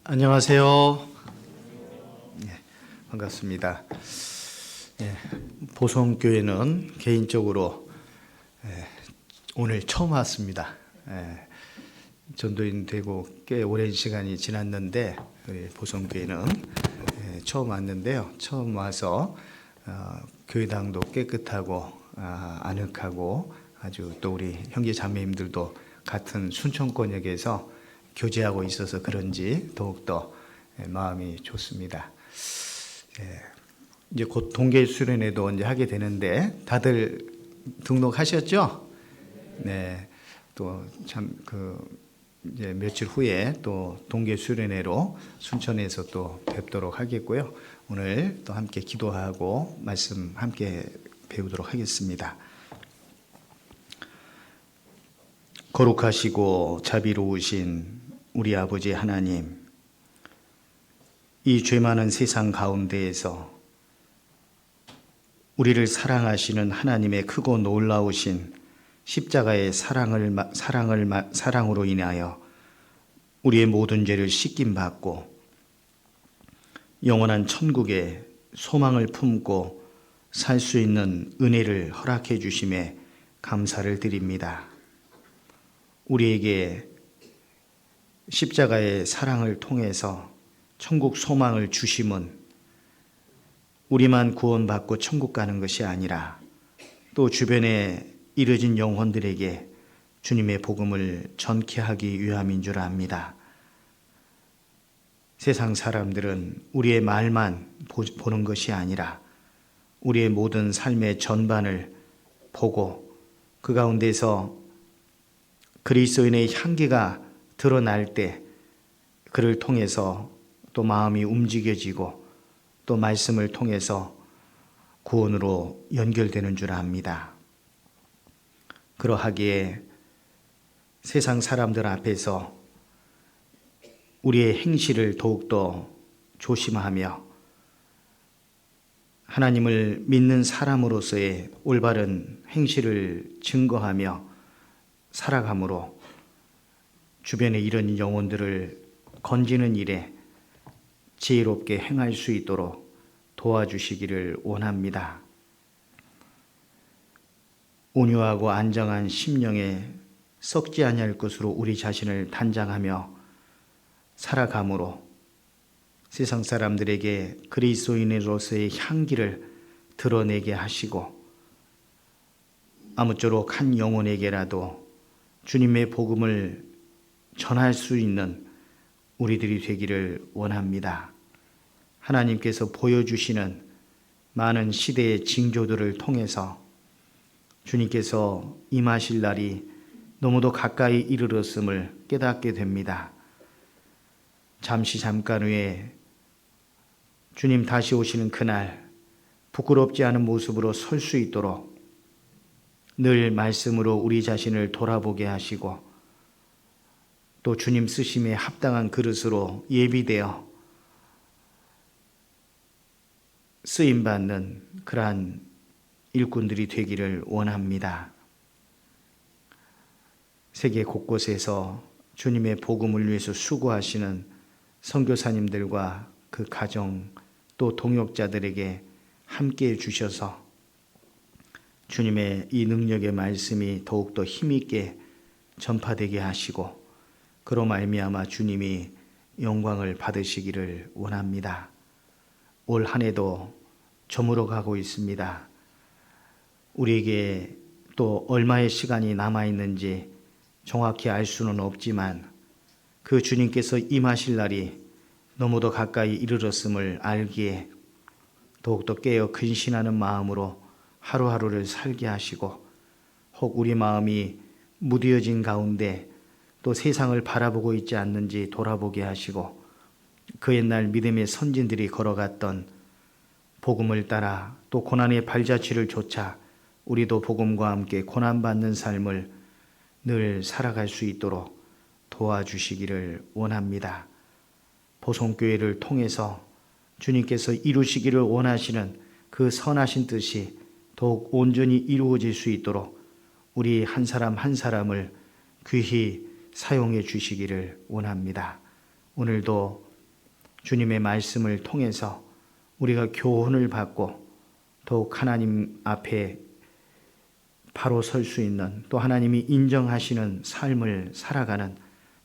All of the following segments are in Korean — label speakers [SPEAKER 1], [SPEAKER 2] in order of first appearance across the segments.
[SPEAKER 1] 안녕하세요. 반갑습니다. 보성교회는 개인적으로 오늘 처음 왔습니다. 전도인 되고 꽤 오랜 시간이 지났는데 우리 보성교회는 처음 왔는데요. 처음 와서 교회당도 깨끗하고 아늑하고 아주 또 우리 형제 자매님들도 같은 순천권역에서 교제하고 있어서 그런지 더욱더 마음이 좋습니다. 이제 곧 동계 수련회도 이제 하게 되는데 다들 등록하셨죠? 네. 또 참 이제 며칠 후에 또 동계 수련회로 순천에서 또 뵙도록 하겠고요. 오늘 또 함께 기도하고 말씀 함께 배우도록 하겠습니다. 거룩하시고 자비로우신 우리 아버지 하나님, 이 죄 많은 세상 가운데에서 우리를 사랑하시는 하나님의 크고 놀라우신 십자가의 사랑으로 인하여 우리의 모든 죄를 씻김 받고 영원한 천국에 소망을 품고 살 수 있는 은혜를 허락해 주심에 감사를 드립니다. 우리에게 십자가의 사랑을 통해서 천국 소망을 주심은 우리만 구원받고 천국 가는 것이 아니라 또 주변에 이뤄진 영혼들에게 주님의 복음을 전케 하기 위함인 줄 압니다. 세상 사람들은 우리의 말만 보는 것이 아니라 우리의 모든 삶의 전반을 보고 그 가운데서 그리스도인의 향기가 드러날 때 그를 통해서 또 마음이 움직여지고 또 말씀을 통해서 구원으로 연결되는 줄 압니다. 그러하기에 세상 사람들 앞에서 우리의 행실을 더욱더 조심하며 하나님을 믿는 사람으로서의 올바른 행실을 증거하며 살아감으로 주변에 이런 영혼들을 건지는 일에 지혜롭게 행할 수 있도록 도와주시기를 원합니다. 온유하고 안정한 심령에 썩지 아니할 것으로 우리 자신을 단장하며 살아감으로 세상 사람들에게 그리스도인으로서의 향기를 드러내게 하시고 아무쪼록 한 영혼에게라도 주님의 복음을 전할 수 있는 우리들이 되기를 원합니다. 하나님께서 보여주시는 많은 시대의 징조들을 통해서 주님께서 임하실 날이 너무도 가까이 이르렀음을 깨닫게 됩니다. 잠깐 후에 주님 다시 오시는 그날 부끄럽지 않은 모습으로 설 수 있도록 늘 말씀으로 우리 자신을 돌아보게 하시고 또 주님 쓰심에 합당한 그릇으로 예비되어 쓰임받는 그러한 일꾼들이 되기를 원합니다. 세계 곳곳에서 주님의 복음을 위해서 수고하시는 선교사님들과 그 가정 또 동역자들에게 함께해 주셔서 주님의 이 능력의 말씀이 더욱더 힘있게 전파되게 하시고 그로 말미암아 주님이 영광을 받으시기를 원합니다. 올 한 해도 저물어 가고 있습니다. 우리에게 또 얼마의 시간이 남아있는지 정확히 알 수는 없지만 그 주님께서 임하실 날이 너무도 가까이 이르렀음을 알기에 더욱더 깨어 근신하는 마음으로 하루하루를 살게 하시고 혹 우리 마음이 무뎌진 가운데 또 세상을 바라보고 있지 않는지 돌아보게 하시고 그 옛날 믿음의 선진들이 걸어갔던 복음을 따라 또 고난의 발자취를 좇아 우리도 복음과 함께 고난받는 삶을 늘 살아갈 수 있도록 도와주시기를 원합니다. 보성교회를 통해서 주님께서 이루시기를 원하시는 그 선하신 뜻이 더욱 온전히 이루어질 수 있도록 우리 한 사람 한 사람을 귀히 사용해 주시기를 원합니다. 오늘도 주님의 말씀을 통해서 우리가 교훈을 받고 더욱 하나님 앞에 바로 설 수 있는, 또 하나님이 인정하시는 삶을 살아가는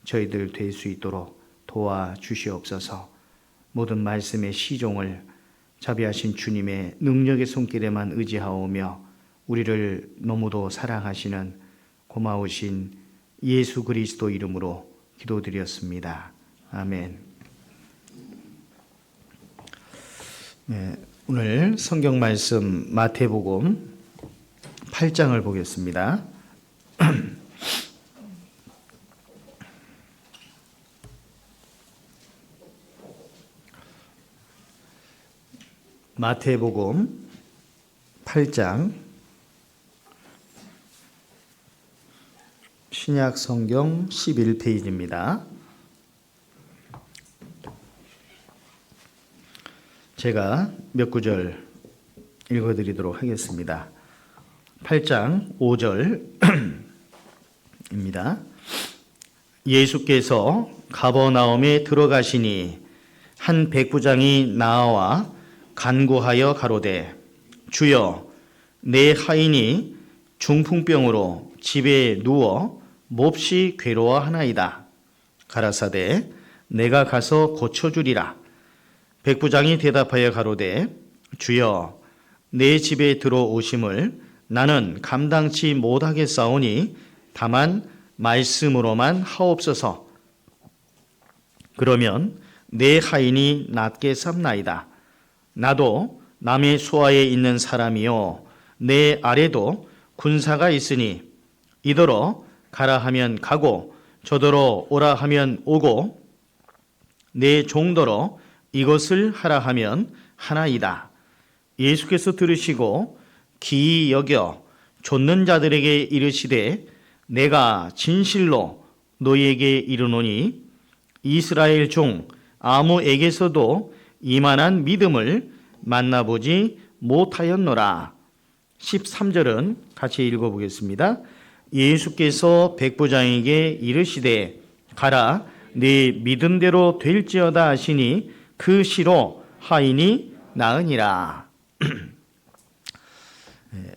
[SPEAKER 1] 저희들 될 수 있도록 도와주시옵소서. 모든 말씀의 시종을 자비하신 주님의 능력의 손길에만 의지하오며 우리를 너무도 사랑하시는 고마우신 예수 그리스도 이름으로 기도드렸습니다. 아멘. 네, 오늘 성경 말씀 마태복음 8장을 보겠습니다. 마태복음 8장 신약 성경 11페이지입니다. 제가 몇 구절 읽어드리도록 하겠습니다. 8장 5절입니다. 예수께서 가버나움에 들어가시니 한 백부장이 나와 간구하여 가로되 주여 내 하인이 중풍병으로 집에 누워 몹시 괴로워하나이다. 가라사대 내가 가서 고쳐주리라. 백부장이 대답하여 가로되 주여 내 집에 들어오심을 나는 감당치 못하겠사오니 다만 말씀으로만 하옵소서. 그러면 내 하인이 낫게 삼나이다. 나도 남의 수하에 있는 사람이요 내 아래도 군사가 있으니 이더러 가라 하면 가고 저더러 오라 하면 오고 내 종더러 이것을 하라 하면 하나이다. 예수께서 들으시고 기이 여겨 좇는 자들에게 이르시되 내가 진실로 너희에게 이르노니 이스라엘 중 아무에게서도 이만한 믿음을 만나보지 못하였노라. 13절은 같이 읽어보겠습니다. 예수께서 백부장에게 이르시되 가라 네 믿음대로 될지어다 하시니 그 시로 하인이 나으니라.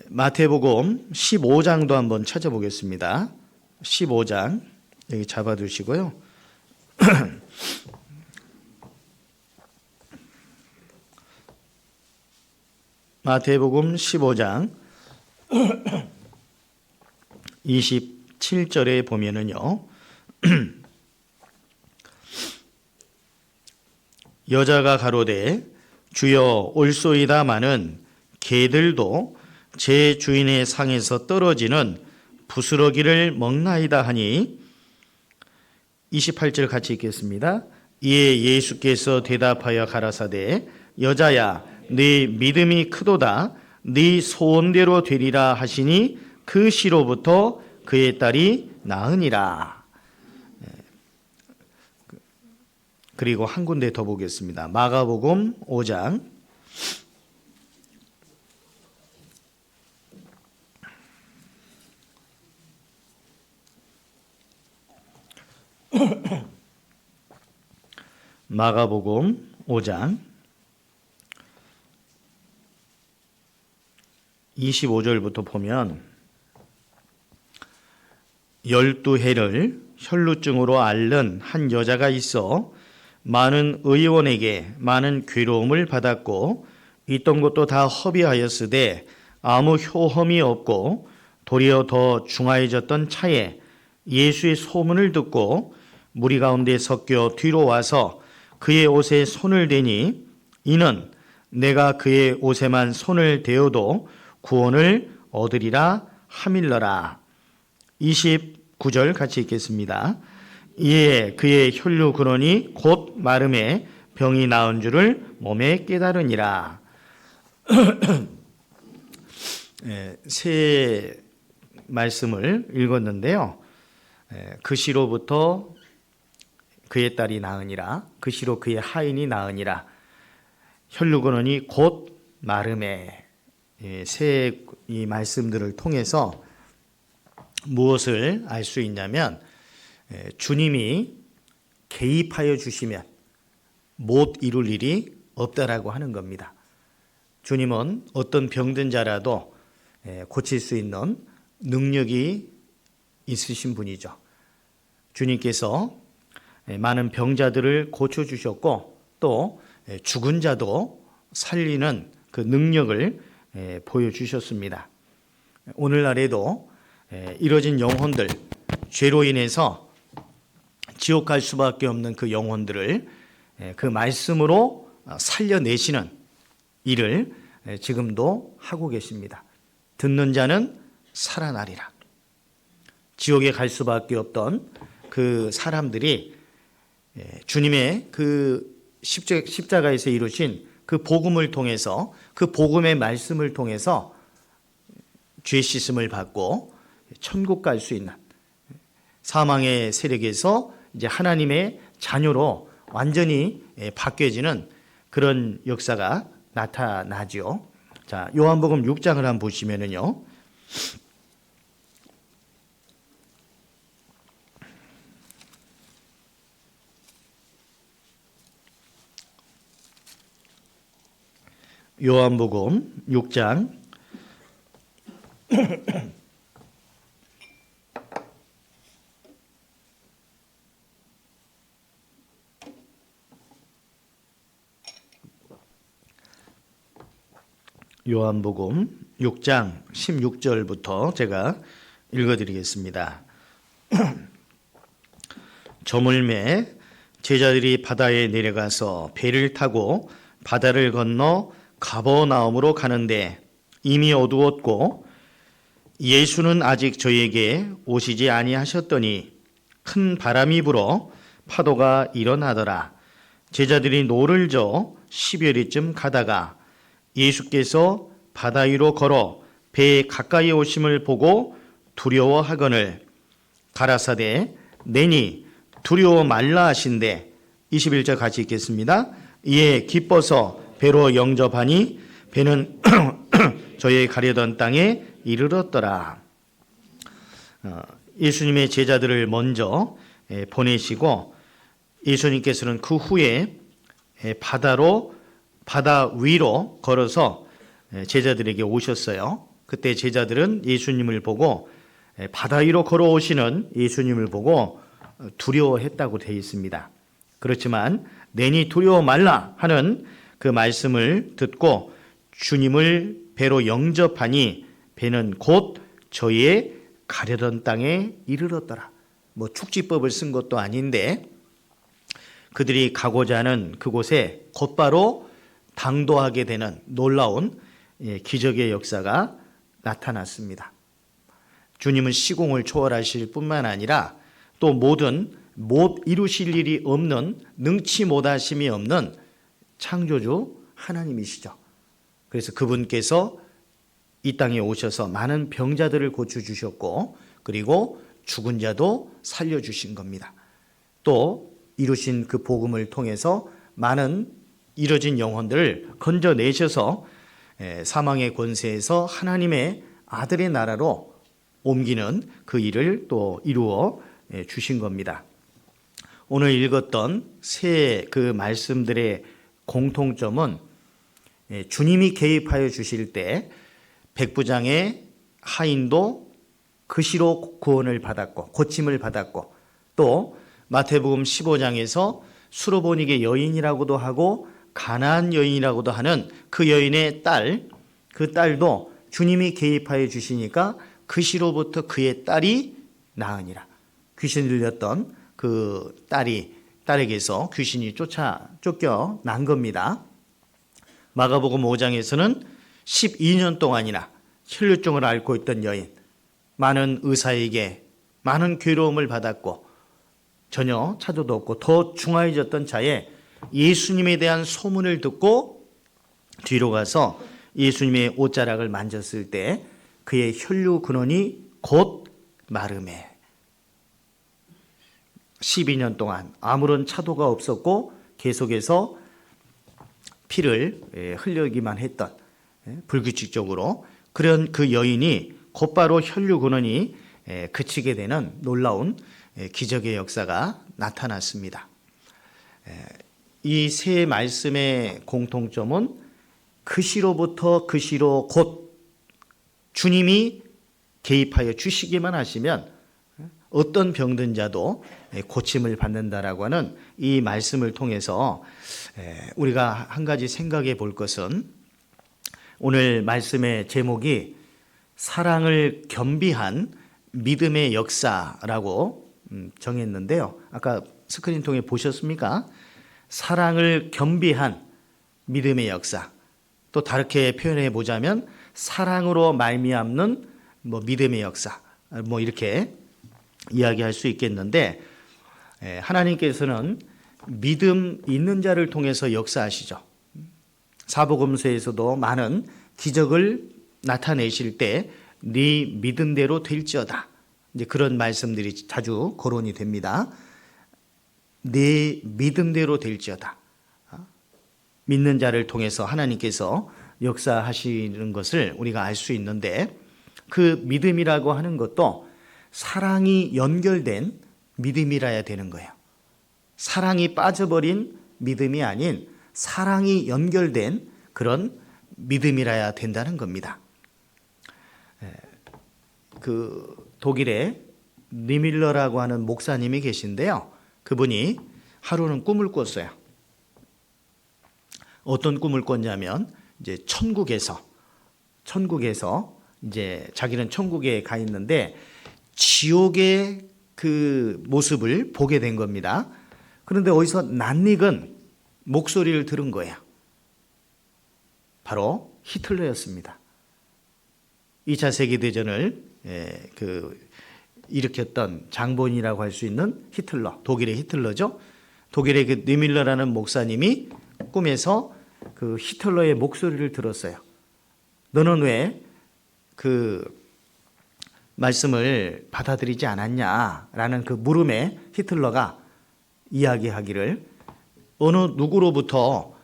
[SPEAKER 1] 마태복음 15장도 한번 찾아보겠습니다. 15장 여기 잡아두시고요. 마태복음 15장 27절에 보면은요. 여자가 가로되 주여 올소이다마는 개들도 제 주인의 상에서 떨어지는 부스러기를 먹나이다 하니 28절 같이 읽겠습니다. 이에 예수께서 대답하여 가라사대 여자야 네 믿음이 크도다 네 소원대로 되리라 하시니 그 시로부터 그의 딸이 나으니라. 그리고 한 군데 더 보겠습니다. 마가복음 5장 마가복음 5장 25절부터 보면 12해를 혈루증으로 앓는 한 여자가 있어 많은 의원에게 많은 괴로움을 받았고 있던 것도 다 허비하였으되 아무 효험이 없고 도리어 더 중하해졌던 차에 예수의 소문을 듣고 무리 가운데 섞여 뒤로 와서 그의 옷에 손을 대니 이는 내가 그의 옷에만 손을 대어도 구원을 얻으리라 하밀러라. 29절 같이 읽겠습니다. 이에 그의 혈류 근원이 곧 마름에 병이 나은 줄을 몸에 깨달으니라. 세 말씀을 읽었는데요. 그 시로부터 그의 딸이 나으니라. 그 시로 그의 하인이 나으니라. 혈류 근원이 곧 마름에. 세 이 말씀들을 통해서 무엇을 알 수 있냐면 주님이 개입하여 주시면 못 이룰 일이 없다라고 하는 겁니다. 주님은 어떤 병든 자라도 고칠 수 있는 능력이 있으신 분이죠. 주님께서 많은 병자들을 고쳐주셨고 또 죽은 자도 살리는 그 능력을 보여주셨습니다. 오늘날에도 이뤄진 영혼들, 죄로 인해서 지옥 갈 수밖에 없는 그 영혼들을 그 말씀으로 살려내시는 일을 지금도 하고 계십니다. 듣는 자는 살아나리라. 지옥에 갈 수밖에 없던 그 사람들이 주님의 그 십자가에서 이루신 그 복음을 통해서, 그 복음의 말씀을 통해서 죄 씻음을 받고 천국 갈 수 있는, 사망의 세력에서 이제 하나님의 자녀로 완전히 바뀌어지는 그런 역사가 나타나죠. 자, 요한복음 6장을 한번 보시면은요. 요한복음 6장 요한복음 6장 16절부터 제가 읽어드리겠습니다. 저물매 제자들이 바다에 내려가서 배를 타고 바다를 건너 가버나움으로 가는데 이미 어두웠고 예수는 아직 저에게 오시지 아니하셨더니 큰 바람이 불어 파도가 일어나더라. 제자들이 노를 저 10여리쯤 가다가 예수께서 바다 위로 걸어 배에 가까이 오심을 보고 두려워하거늘 가라사대 내니 두려워 말라 하신대. 21절 같이 읽겠습니다. 이에 기뻐서 배로 영접하니 배는 저의 가려던 땅에 이르렀더라. 예수님의 제자들을 먼저 보내시고 예수님께서는 그 후에 바다 위로 걸어서 제자들에게 오셨어요. 그때 제자들은 예수님을 보고 바다 위로 걸어오시는 예수님을 보고 두려워했다고 되어 있습니다. 그렇지만 내니 두려워 말라 하는 그 말씀을 듣고 주님을 배로 영접하니 배는 곧 저희의 가려던 땅에 이르렀더라. 뭐 축지법을 쓴 것도 아닌데 그들이 가고자 하는 그곳에 곧바로 당도하게 되는 놀라운 기적의 역사가 나타났습니다. 주님은 시공을 초월하실 뿐만 아니라 또 모든 못 이루실 일이 없는, 능치 못하심이 없는 창조주 하나님이시죠. 그래서 그분께서 이 땅에 오셔서 많은 병자들을 고쳐주셨고 그리고 죽은 자도 살려주신 겁니다. 또 이루신 그 복음을 통해서 많은 이뤄진 영혼들을 건져내셔서 사망의 권세에서 하나님의 아들의 나라로 옮기는 그 일을 또 이루어 주신 겁니다. 오늘 읽었던 세 그 말씀들의 공통점은 주님이 개입하여 주실 때 백부장의 하인도 그시로 구원을 받았고 고침을 받았고 또 마태복음 15장에서 수로보니게 여인이라고도 하고 가나안 여인이라고도 하는 그 여인의 딸, 그 딸도 주님이 개입하여 주시니까 그시로부터 그의 딸이 나으니라. 귀신 들렸던 그 딸에게서 귀신이 쫓겨난 겁니다. 마가복음 5장에서는 12년 동안이나 혈루증을 앓고 있던 여인, 많은 의사에게 많은 괴로움을 받았고 전혀 차도도 없고 더 중하해졌던 자에 예수님에 대한 소문을 듣고 뒤로 가서 예수님의 옷자락을 만졌을 때 그의 혈류 근원이 곧 마름에 12년 동안 아무런 차도가 없었고 계속해서 피를 흘리기만 했던 불규칙적으로 그런 그 여인이 곧바로 혈류 근원이 그치게 되는 놀라운 기적의 역사가 나타났습니다. 이 세 말씀의 공통점은 그 시로부터 그 시로 곧 주님이 개입하여 주시기만 하시면 어떤 병든 자도 고침을 받는다라고 하는 이 말씀을 통해서 우리가 한 가지 생각해 볼 것은, 오늘 말씀의 제목이 사랑을 겸비한 믿음의 역사라고 정했는데요. 아까 스크린 통해 보셨습니까? 사랑을 겸비한 믿음의 역사. 또 다르게 표현해 보자면 사랑으로 말미암는 믿음의 역사. 이렇게 이야기할 수 있겠는데, 하나님께서는 믿음 있는 자를 통해서 역사하시죠. 사복음서에서도 많은 기적을 나타내실 때 네 믿음대로 될지어다, 이제 그런 말씀들이 자주 거론이 됩니다. 네 믿음대로 될지어다. 믿는 자를 통해서 하나님께서 역사하시는 것을 우리가 알 수 있는데, 그 믿음이라고 하는 것도 사랑이 연결된 믿음이라야 되는 거예요. 사랑이 빠져버린 믿음이 아닌 사랑이 연결된 그런 믿음이라야 된다는 겁니다. 그 독일에 니밀러라고 하는 목사님이 계신데요. 그분이 하루는 꿈을 꿨어요. 어떤 꿈을 꿨냐면, 이제 천국에서 이제 자기는 천국에 가 있는데 지옥의 그 모습을 보게 된 겁니다. 그런데 어디서 낯익은 목소리를 들은 거예요. 바로 히틀러였습니다. 2차 세계대전을 일으켰던 장본이라고 할 수 있는 히틀러, 독일의 히틀러죠. 독일의 그 니밀러라는 목사님이 꿈에서 그 히틀러의 목소리를 들었어요. 너는 왜 그 말씀을 받아들이지 않았냐라는 그 물음에 히틀러가 이야기하기를, 어느 누구로부터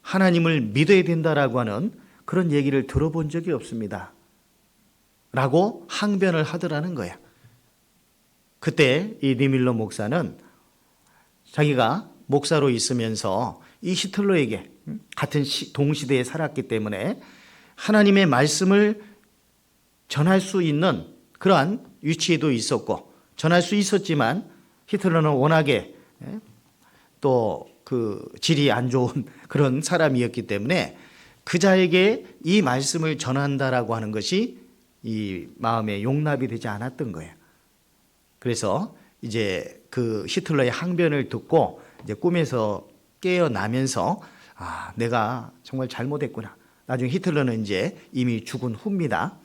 [SPEAKER 1] 하나님을 믿어야 된다라고 하는 그런 얘기를 들어본 적이 없습니다 라고 항변을 하더라는 거예요. 그때 이 니밀러 목사는 자기가 목사로 있으면서 이 히틀러에게 같은 동시대에 살았기 때문에 하나님의 말씀을 전할 수 있는 그러한 위치에도 있었고, 전할 수 있었지만 히틀러는 워낙에 또 그 질이 안 좋은 그런 사람이었기 때문에 그자에게 이 말씀을 전한다라고 하는 것이 이 마음에 용납이 되지 않았던 거예요. 그래서 이제 그 히틀러의 항변을 듣고 이제 꿈에서 깨어나면서 내가 정말 잘못했구나. 나중에 히틀러는 이제 이미 죽은 후입니다.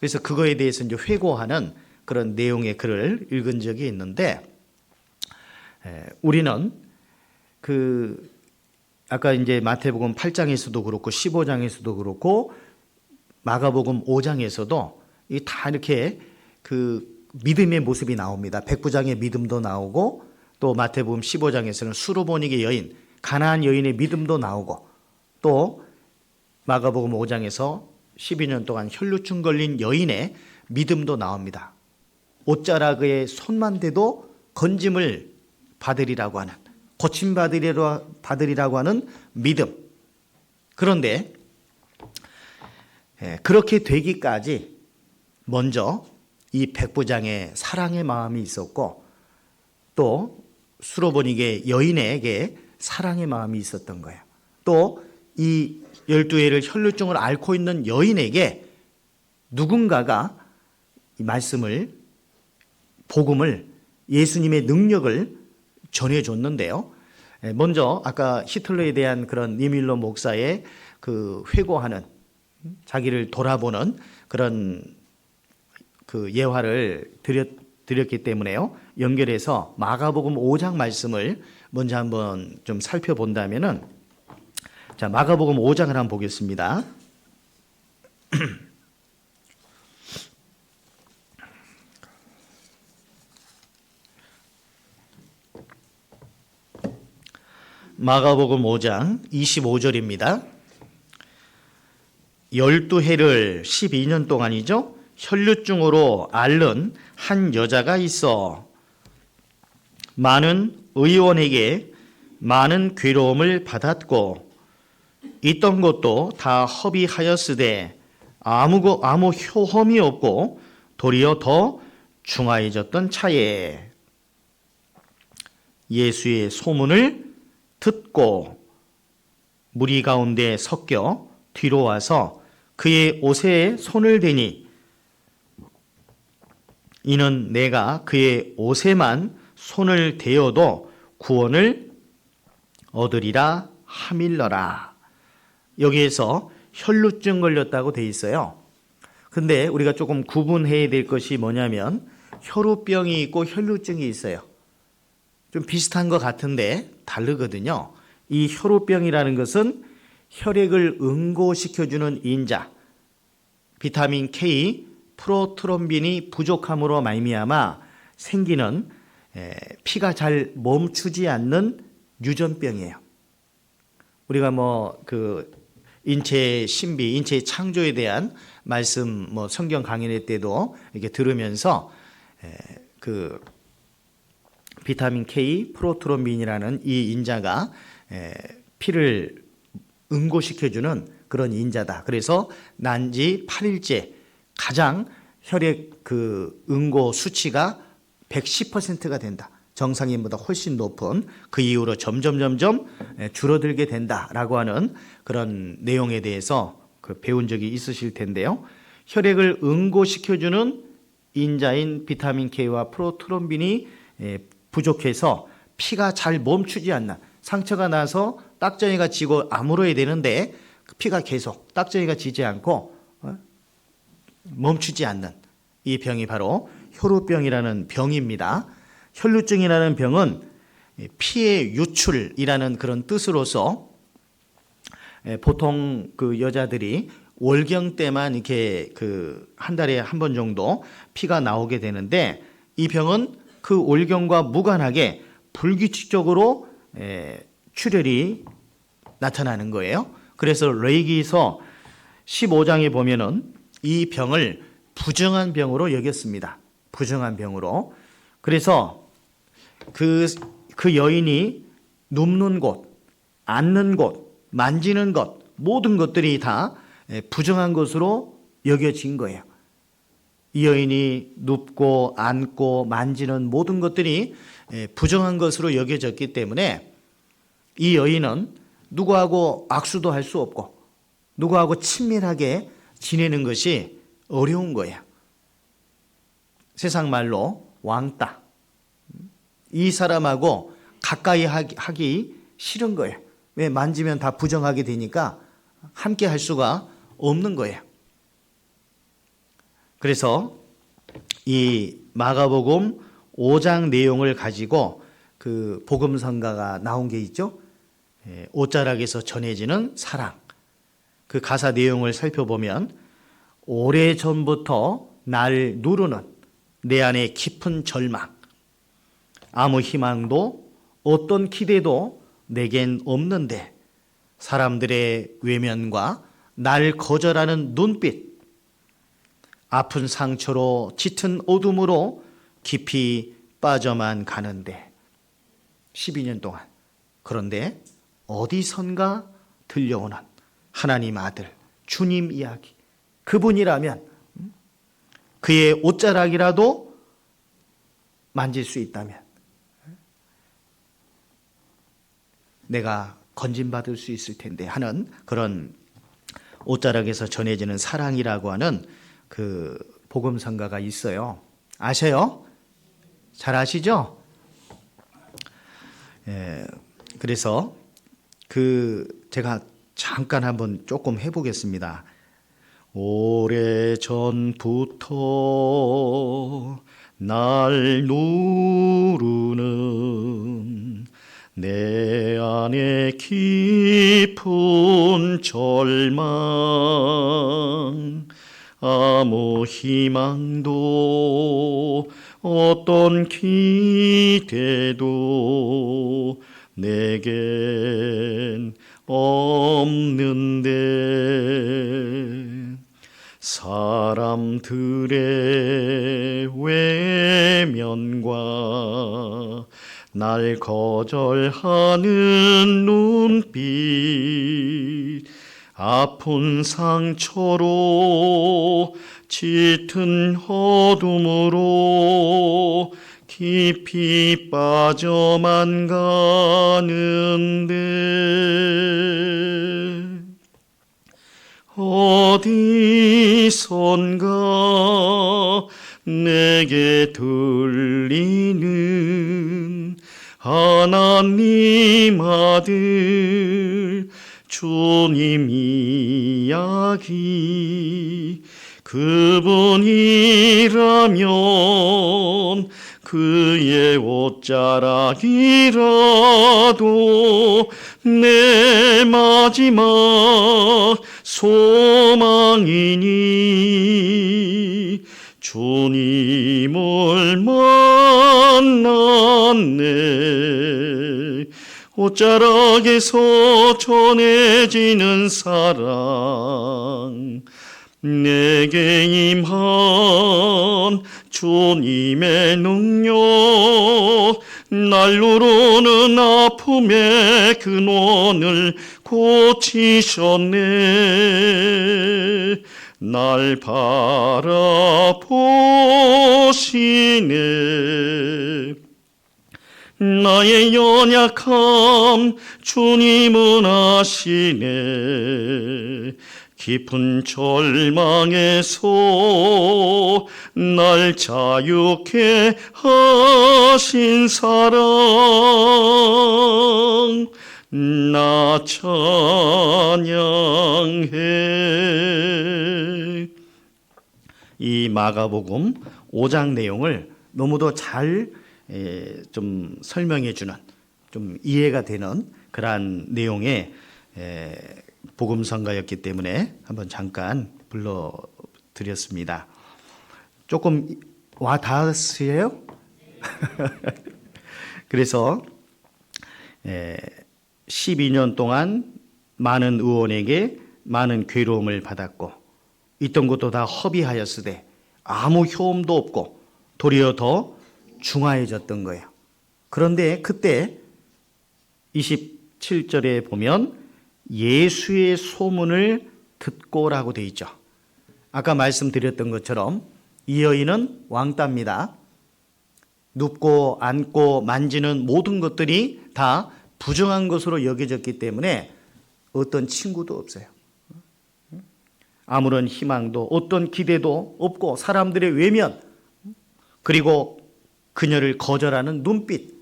[SPEAKER 1] 그래서 그거에 대해서 이제 회고하는 그런 내용의 글을 읽은 적이 있는데, 우리는 그 아까 이제 마태복음 8장에서도 그렇고 15장에서도 그렇고 마가복음 5장에서도 이 다 이렇게 그 믿음의 모습이 나옵니다. 백부장의 믿음도 나오고, 또 마태복음 15장에서는 수르보닉의 여인, 가나안 여인의 믿음도 나오고, 또 마가복음 5장에서 12년 동안 혈루증 걸린 여인의 믿음도 나옵니다. 옷자락의 손만 대도 건짐을 받으리라고 하는, 고침 받으리라고 하는 믿음. 그런데 그렇게 되기까지 먼저 이 백부장의 사랑의 마음이 있었고, 또 수로보닉의 여인에게 사랑의 마음이 있었던 거예요. 또 이 12회를 혈루증을 앓고 있는 여인에게 누군가가 이 말씀을, 복음을, 예수님의 능력을 전해줬는데요. 먼저 아까 히틀러에 대한 그런 니밀러 목사의 그 회고하는, 자기를 돌아보는 그런 그 예화를 드렸기 때문에요. 연결해서 마가복음 5장 말씀을 먼저 한번 좀 살펴본다면은, 자, 마가복음 5장을 한번 보겠습니다. 마가복음 5장 25절입니다. 12해를 12년 동안이죠. 혈루증으로 앓는 한 여자가 있어 많은 의원에게 많은 괴로움을 받았고 있던 것도 다 허비하였으되 아무 효험이 없고 도리어 더 중하여졌던 차에 예수의 소문을 듣고 무리 가운데 섞여 뒤로 와서 그의 옷에 손을 대니 이는 내가 그의 옷에만 손을 대어도 구원을 얻으리라 함일러라. 여기에서 혈루증 걸렸다고 돼 있어요. 근데 우리가 조금 구분해야 될 것이 뭐냐면 혈우병이 있고 혈루증이 있어요. 좀 비슷한 것 같은데 다르거든요. 이 혈우병이라는 것은 혈액을 응고시켜주는 인자, 비타민 K, 프로트롬빈이 부족함으로 말미암아 생기는 피가 잘 멈추지 않는 유전병이에요. 우리가 인체 신비, 인체 창조에 대한 말씀 성경 강연회 때도 이렇게 들으면서 그 비타민 K, 프로트롬빈이라는 이 인자가 피를 응고시켜주는 그런 인자다. 그래서 난 지 8일째 가장 혈액 응고 수치가 110%가 된다. 정상인보다 훨씬 높은 그 이후로 점점 줄어들게 된다라고 하는 그런 내용에 대해서 배운 적이 있으실 텐데요. 혈액을 응고시켜주는 인자인 비타민 K와 프로트롬빈이 부족해서 피가 잘 멈추지 않는, 상처가 나서 딱정이가 지고 아물어야 되는데 피가 계속 딱정이가 지지 않고 멈추지 않는 이 병이 바로 혈우병이라는 병입니다. 혈루증이라는 병은 피의 유출이라는 그런 뜻으로서 보통 그 여자들이 월경 때만 이렇게 한 달에 한 번 정도 피가 나오게 되는데 이 병은 그 월경과 무관하게 불규칙적으로 출혈이 나타나는 거예요. 그래서 레위기서 15장에 보면은 이 병을 부정한 병으로 여겼습니다. 부정한 병으로. 그래서 그 여인이 눕는 곳, 앉는 곳, 만지는 것, 모든 것들이 다 부정한 것으로 여겨진 거예요. 이 여인이 눕고 앉고 만지는 모든 것들이 부정한 것으로 여겨졌기 때문에 이 여인은 누구하고 악수도 할 수 없고 누구하고 친밀하게 지내는 것이 어려운 거예요. 세상 말로 왕따. 이 사람하고 가까이 하기 싫은 거예요. 왜? 만지면 다 부정하게 되니까 함께 할 수가 없는 거예요. 그래서 이 마가복음 5장 내용을 가지고 그 복음성가가 나온 게 있죠. 옷자락에서 전해지는 사랑. 그 가사 내용을 살펴보면 오래전부터 날 누르는 내 안에 깊은 절망, 아무 희망도 어떤 기대도 내겐 없는데 사람들의 외면과 날 거절하는 눈빛, 아픈 상처로 짙은 어둠으로 깊이 빠져만 가는데 12년 동안. 그런데 어디선가 들려오는 하나님 아들 주님 이야기, 그분이라면 그의 옷자락이라도 만질 수 있다면 내가 건진받을 수 있을 텐데 하는 그런 옷자락에서 전해지는 사랑이라고 하는 그 복음성가가 있어요. 아세요? 잘 아시죠? 그래서 제가 잠깐 한번 조금 해보겠습니다. 오래전부터 날 누르는 내 안에 깊은 절망, 아무 희망도 어떤 기대도 내겐 없는데 사람들의 외면과 날 거절하는 눈빛, 아픈 상처로 짙은 어둠으로 깊이 빠져만 가는데 어디선가 내게 들리는 하나님 아들 주님 이야기, 그분이라면 그의 옷자락이라도 내 마지막 소망이니 주님을 만났네. 옷자락에서 전해지는 사랑, 내게 임한 주님의 능력, 날 누르는 아픔의 근원을 고치셨네. 날 바라보시네. 나의 연약함 주님은 아시네. 깊은 절망에서 날 자유케 하신 사랑, 나 찬양해. 이 마가복음 5장 내용을 너무도 잘 좀 설명해 주는, 좀 이해가 되는 그러한 내용의 복음성가였기 때문에 한번 잠깐 불러드렸습니다. 조금 와 닿으세요? 그래서 12년 동안 많은 의원에게 많은 괴로움을 받았고 있던 것도 다 허비하였으되 아무 효험도 없고 도리어 더 중하해졌던 거예요. 그런데 그때 27절에 보면 예수의 소문을 듣고라고 되어 있죠. 아까 말씀드렸던 것처럼 이 여인은 왕따입니다. 눕고 앉고 만지는 모든 것들이 다 부정한 것으로 여겨졌기 때문에 어떤 친구도 없어요. 아무런 희망도 어떤 기대도 없고 사람들의 외면, 그리고 그녀를 거절하는 눈빛,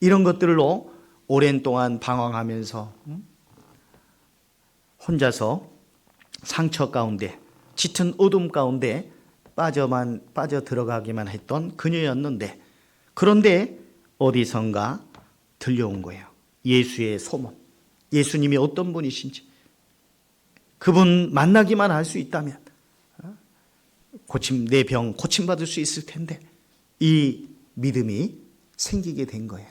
[SPEAKER 1] 이런 것들로 오랜 동안 방황하면서 혼자서 상처 가운데 짙은 어둠 가운데 빠져 들어가기만 했던 그녀였는데, 그런데 어디선가 들려온 거예요. 예수의 소문, 예수님이 어떤 분이신지, 그분 만나기만 할 수 있다면 내 병 고침받을 수 있을 텐데, 이 믿음이 생기게 된 거예요.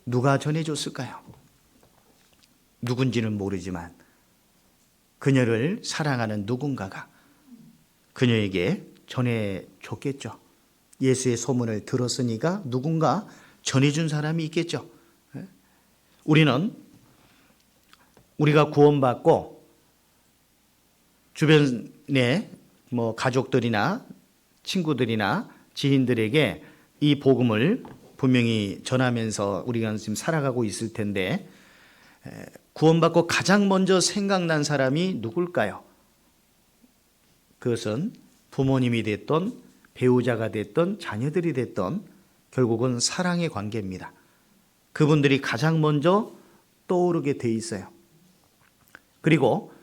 [SPEAKER 1] 누가 전해줬을까요? 누군지는 모르지만 그녀를 사랑하는 누군가가 그녀에게 전해줬겠죠. 예수의 소문을 들었으니까 누군가 전해준 사람이 있겠죠. 우리가 구원받고 주변에 가족들이나 친구들이나 지인들에게 이 복음을 분명히 전하면서 우리가 지금 살아가고 있을 텐데, 구원받고 가장 먼저 생각난 사람이 누굴까요? 그것은 부모님이 됐던, 배우자가 됐던, 자녀들이 됐던 결국은 사랑의 관계입니다. 그분들이 가장 먼저 떠오르게 돼 있어요. 그리고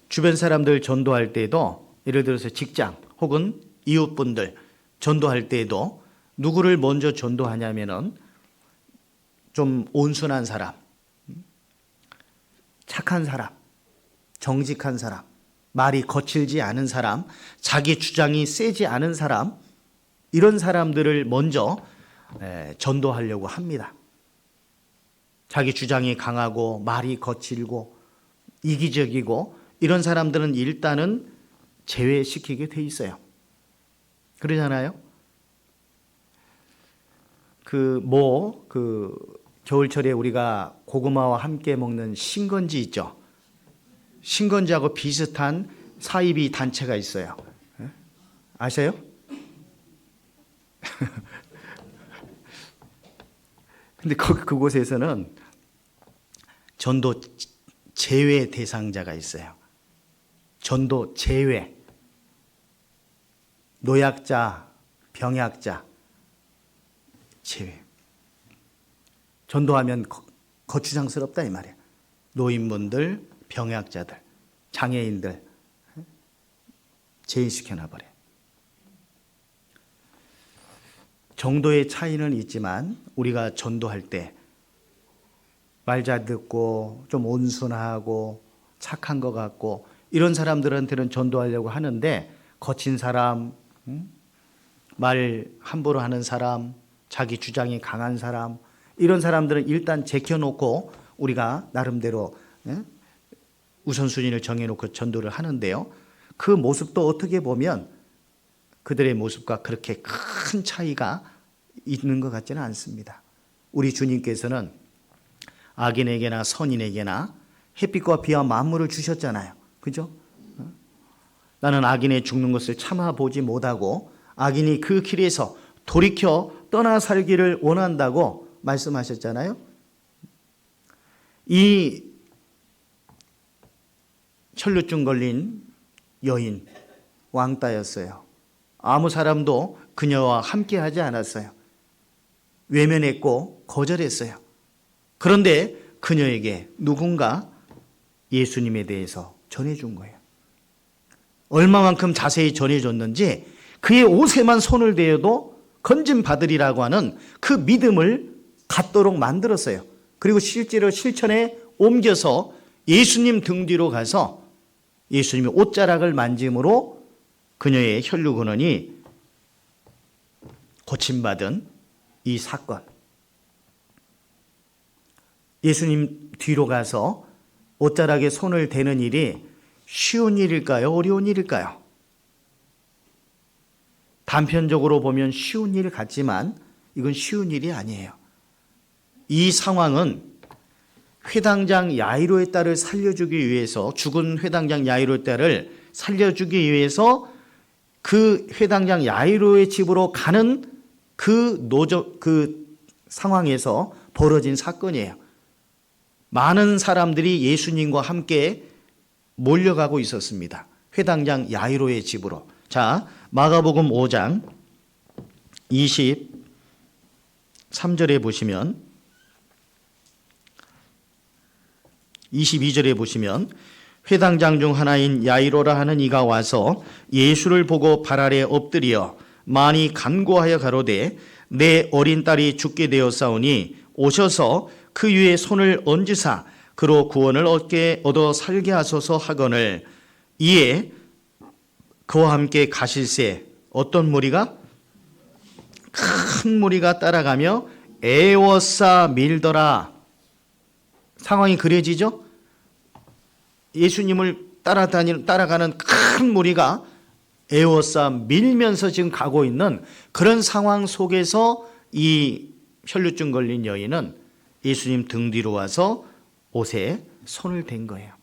[SPEAKER 1] 주변 사람들 전도할 때에도, 예를 들어서 직장 혹은 이웃분들 전도할 때에도 누구를 먼저 전도하냐면은 좀 온순한 사람, 착한 사람, 정직한 사람, 말이 거칠지 않은 사람, 자기 주장이 세지 않은 사람, 이런 사람들을 먼저 전도하려고 합니다. 자기 주장이 강하고 말이 거칠고 이기적이고 이런 사람들은 일단은 제외시키게 돼 있어요. 그러잖아요. 겨울철에 우리가 고구마와 함께 먹는 신건지 있죠. 신건지하고 비슷한 사이비 단체가 있어요. 아세요? 근데 그곳에서는 전도 제외 대상자가 있어요. 전도 제외. 노약자, 병약자 제외. 전도하면 거추장스럽다 이 말이야. 노인분들, 병약자들, 장애인들 제외시켜놔버려. 정도의 차이는 있지만 우리가 전도할 때 말 잘 듣고 좀 온순하고 착한 것 같고 이런 사람들한테는 전도하려고 하는데, 거친 사람, 말 함부로 하는 사람, 자기 주장이 강한 사람, 이런 사람들은 일단 제껴놓고 우리가 나름대로 우선순위를 정해놓고 전도를 하는데요. 그 모습도 어떻게 보면 그들의 모습과 그렇게 큰 차이가 있는 것 같지는 않습니다. 우리 주님께서는 악인에게나 선인에게나 햇빛과 비와 만물을 주셨잖아요. 그죠? 나는 악인의 죽는 것을 참아보지 못하고 악인이 그 길에서 돌이켜 떠나 살기를 원한다고 말씀하셨잖아요. 이 혈루증 걸린 여인, 왕따였어요. 아무 사람도 그녀와 함께 하지 않았어요. 외면했고 거절했어요. 그런데 그녀에게 누군가 예수님에 대해서 전해준 거예요. 얼마만큼 자세히 전해줬는지 그의 옷에만 손을 대어도 건짐받으리라고 하는 그 믿음을 갖도록 만들었어요. 그리고 실제로 실천에 옮겨서 예수님 등 뒤로 가서 예수님의 옷자락을 만짐으로 그녀의 혈루근원이 고침받은 이 사건. 예수님 뒤로 가서 옷자락에 손을 대는 일이 쉬운 일일까요? 어려운 일일까요? 단편적으로 보면 쉬운 일 같지만 이건 쉬운 일이 아니에요. 이 상황은 회당장 야이로의 딸을 살려주기 위해서, 죽은 회당장 야이로의 딸을 살려주기 위해서 그 회당장 야이로의 집으로 가는 그 상황에서 벌어진 사건이에요. 많은 사람들이 예수님과 함께 몰려가고 있었습니다. 회당장 야이로의 집으로. 자, 마가복음 5장 23절에 보시면, 22절에 보시면 회당장 중 하나인 야이로라 하는 이가 와서 예수를 보고 발 아래 엎드려 많이 간구하여 가로되 내 어린 딸이 죽게 되었사오니 오셔서 그 위에 손을 얹으사 그로 구원을 얻어 살게 하소서 하거늘, 이에 그와 함께 가실새 어떤 무리가? 큰 무리가 따라가며 애워싸 밀더라. 상황이 그려지죠? 예수님을 따라가는 큰 무리가 애워싸 밀면서 지금 가고 있는 그런 상황 속에서 이 혈루증 걸린 여인은 예수님 등 뒤로 와서 옷에 손을 댄 거예요.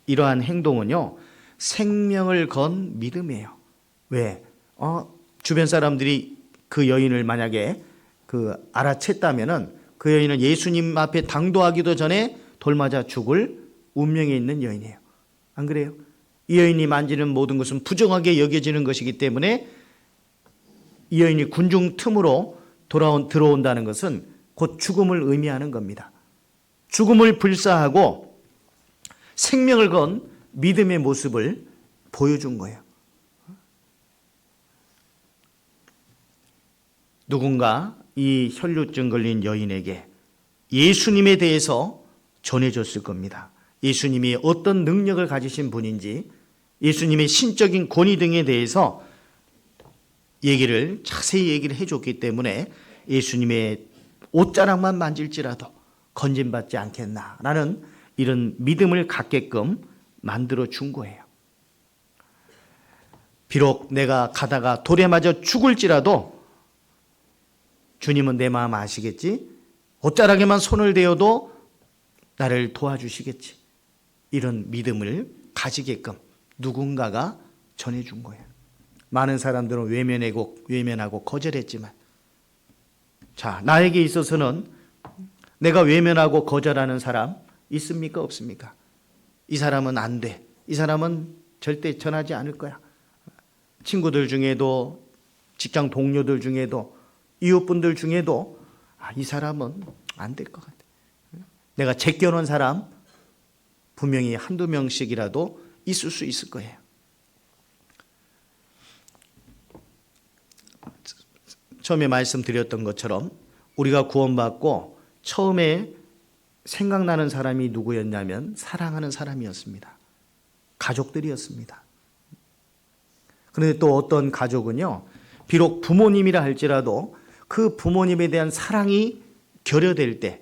[SPEAKER 1] 이러한 행동은요, 생명을 건 믿음이에요. 왜? 주변 사람들이 그 여인을 만약에 알아챘다면은 그 여인은 예수님 앞에 당도하기도 전에 돌맞아 죽을 운명에 있는 여인이에요. 안 그래요? 이 여인이 만지는 모든 것은 부정하게 여겨지는 것이기 때문에 이 여인이 군중 틈으로 들어온다는 것은 곧 죽음을 의미하는 겁니다. 죽음을 불사하고 생명을 건 믿음의 모습을 보여준 거예요. 누군가 이 혈루증 걸린 여인에게 예수님에 대해서 전해줬을 겁니다. 예수님이 어떤 능력을 가지신 분인지, 예수님의 신적인 권위 등에 대해서 자세히 얘기를 해줬기 때문에 예수님의 옷자락만 만질지라도 건진받지 않겠나라는 이런 믿음을 갖게끔 만들어 준 거예요. 비록 내가 가다가 돌에 맞아 죽을지라도 주님은 내 마음 아시겠지? 옷자락에만 손을 대어도 나를 도와주시겠지. 이런 믿음을 가지게끔 누군가가 전해준 거예요. 많은 사람들은 외면하고 거절했지만, 자, 나에게 있어서는 내가 외면하고 거절하는 사람 있습니까? 없습니까? 이 사람은 안 돼. 이 사람은 절대 전하지 않을 거야. 친구들 중에도, 직장 동료들 중에도, 이웃분들 중에도 이 사람은 안 될 것 같아. 내가 제껴놓은 사람 분명히 한두 명씩이라도 있을 수 있을 거예요. 처음에 말씀드렸던 것처럼 우리가 구원받고 처음에 생각나는 사람이 누구였냐면 사랑하는 사람이었습니다. 가족들이었습니다. 그런데 또 어떤 가족은요, 비록 부모님이라 할지라도 그 부모님에 대한 사랑이 결여될 때,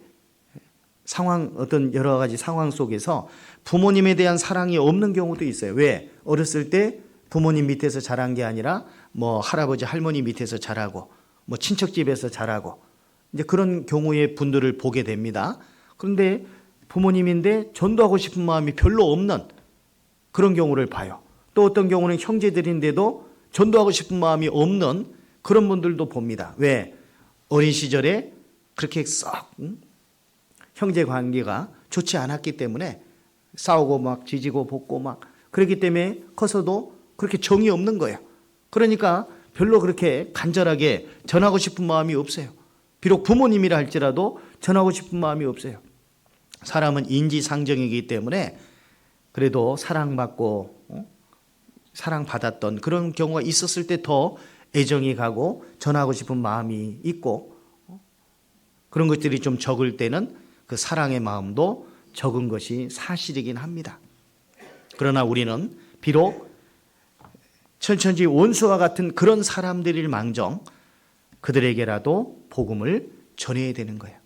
[SPEAKER 1] 어떤 여러 가지 상황 속에서 부모님에 대한 사랑이 없는 경우도 있어요. 왜? 어렸을 때 부모님 밑에서 자란 게 아니라 할아버지 할머니 밑에서 자라고 친척 집에서 자라고 이제 그런 경우의 분들을 보게 됩니다. 그런데 부모님인데 전도하고 싶은 마음이 별로 없는 그런 경우를 봐요. 또 어떤 경우는 형제들인데도 전도하고 싶은 마음이 없는 그런 분들도 봅니다. 왜? 어린 시절에 그렇게 형제 관계가 좋지 않았기 때문에 싸우고 지지고 볶고 그렇기 때문에 커서도 그렇게 정이 없는 거예요. 그러니까 별로 그렇게 간절하게 전하고 싶은 마음이 없어요. 비록 부모님이라 할지라도 전하고 싶은 마음이 없어요. 사람은 인지상정이기 때문에 그래도 사랑받고 사랑받았던 그런 경우가 있었을 때 더 애정이 가고 전하고 싶은 마음이 있고 그런 것들이 좀 적을 때는 그 사랑의 마음도 적은 것이 사실이긴 합니다. 그러나 우리는 비록 천천지 원수와 같은 그런 사람들일 망정 그들에게라도 복음을 전해야 되는 거예요.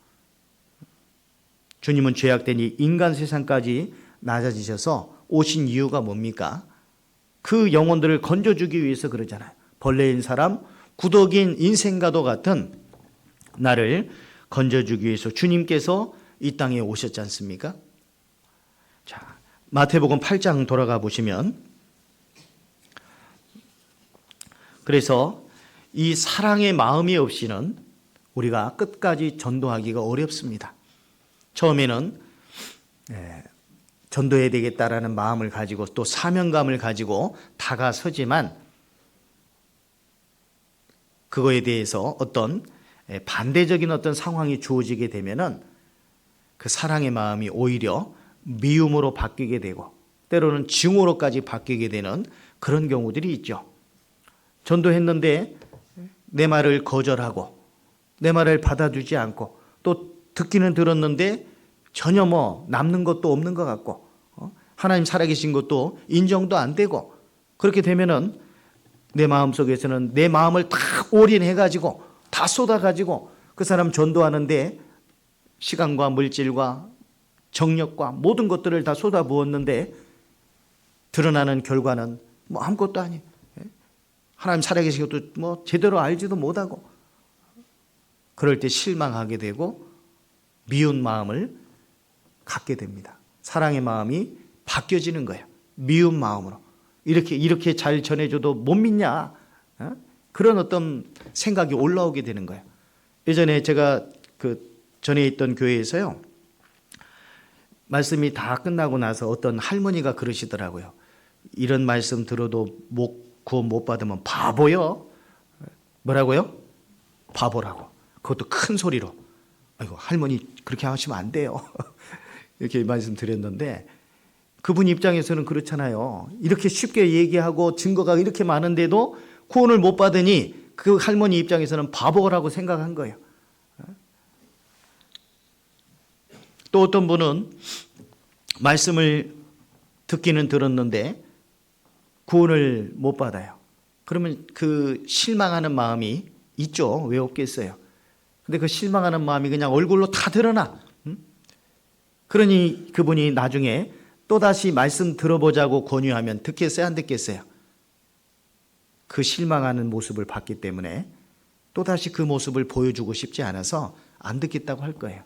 [SPEAKER 1] 주님은 죄악된 이 인간 세상까지 낮아지셔서 오신 이유가 뭡니까? 그 영혼들을 건져주기 위해서 그러잖아요. 벌레인 사람, 구덕인 인생과도 같은 나를 건져주기 위해서 주님께서 이 땅에 오셨지 않습니까? 자, 마태복음 8장 돌아가 보시면 그래서 이 사랑의 마음이 없이는 우리가 끝까지 전도하기가 어렵습니다. 처음에는 전도해야 되겠다라는 마음을 가지고 또 사명감을 가지고 다가서지만 그거에 대해서 어떤 반대적인 어떤 상황이 주어지게 되면은 그 사랑의 마음이 오히려 미움으로 바뀌게 되고 때로는 증오로까지 바뀌게 되는 그런 경우들이 있죠. 전도했는데 내 말을 거절하고 내 말을 받아주지 않고 또 듣기는 들었는데 전혀 남는 것도 없는 것 같고 하나님 살아계신 것도 인정도 안 되고 그렇게 되면은 내 마음속에서는 내 마음을 다 올인해가지고 다 쏟아가지고 그 사람 전도하는데 시간과 물질과 정력과 모든 것들을 다 쏟아부었는데 드러나는 결과는 아무것도 아니에요. 하나님 살아계신 것도 제대로 알지도 못하고 그럴 때 실망하게 되고 미운 마음을 갖게 됩니다. 사랑의 마음이 바뀌어지는 거예요. 미운 마음으로. 이렇게 잘 전해줘도 못 믿냐? 그런 어떤 생각이 올라오게 되는 거예요. 예전에 제가 전에 있던 교회에서요. 말씀이 다 끝나고 나서 어떤 할머니가 그러시더라고요. 이런 말씀 들어도 구원 못 받으면 바보요. 뭐라고요? 바보라고. 그것도 큰 소리로. 아이고 할머니 그렇게 하시면 안 돼요. 이렇게 말씀드렸는데 그분 입장에서는 그렇잖아요. 이렇게 쉽게 얘기하고 증거가 이렇게 많은데도 구원을 못 받으니 그 할머니 입장에서는 바보라고 생각한 거예요. 또 어떤 분은 말씀을 듣기는 들었는데 구원을 못 받아요. 그러면 그 실망하는 마음이 있죠. 왜 없겠어요. 근데 그 실망하는 마음이 그냥 얼굴로 다 드러나. 그러니 그분이 나중에 또다시 말씀 들어보자고 권유하면 듣겠어요? 안 듣겠어요? 그 실망하는 모습을 봤기 때문에 또다시 그 모습을 보여주고 싶지 않아서 안 듣겠다고 할 거예요.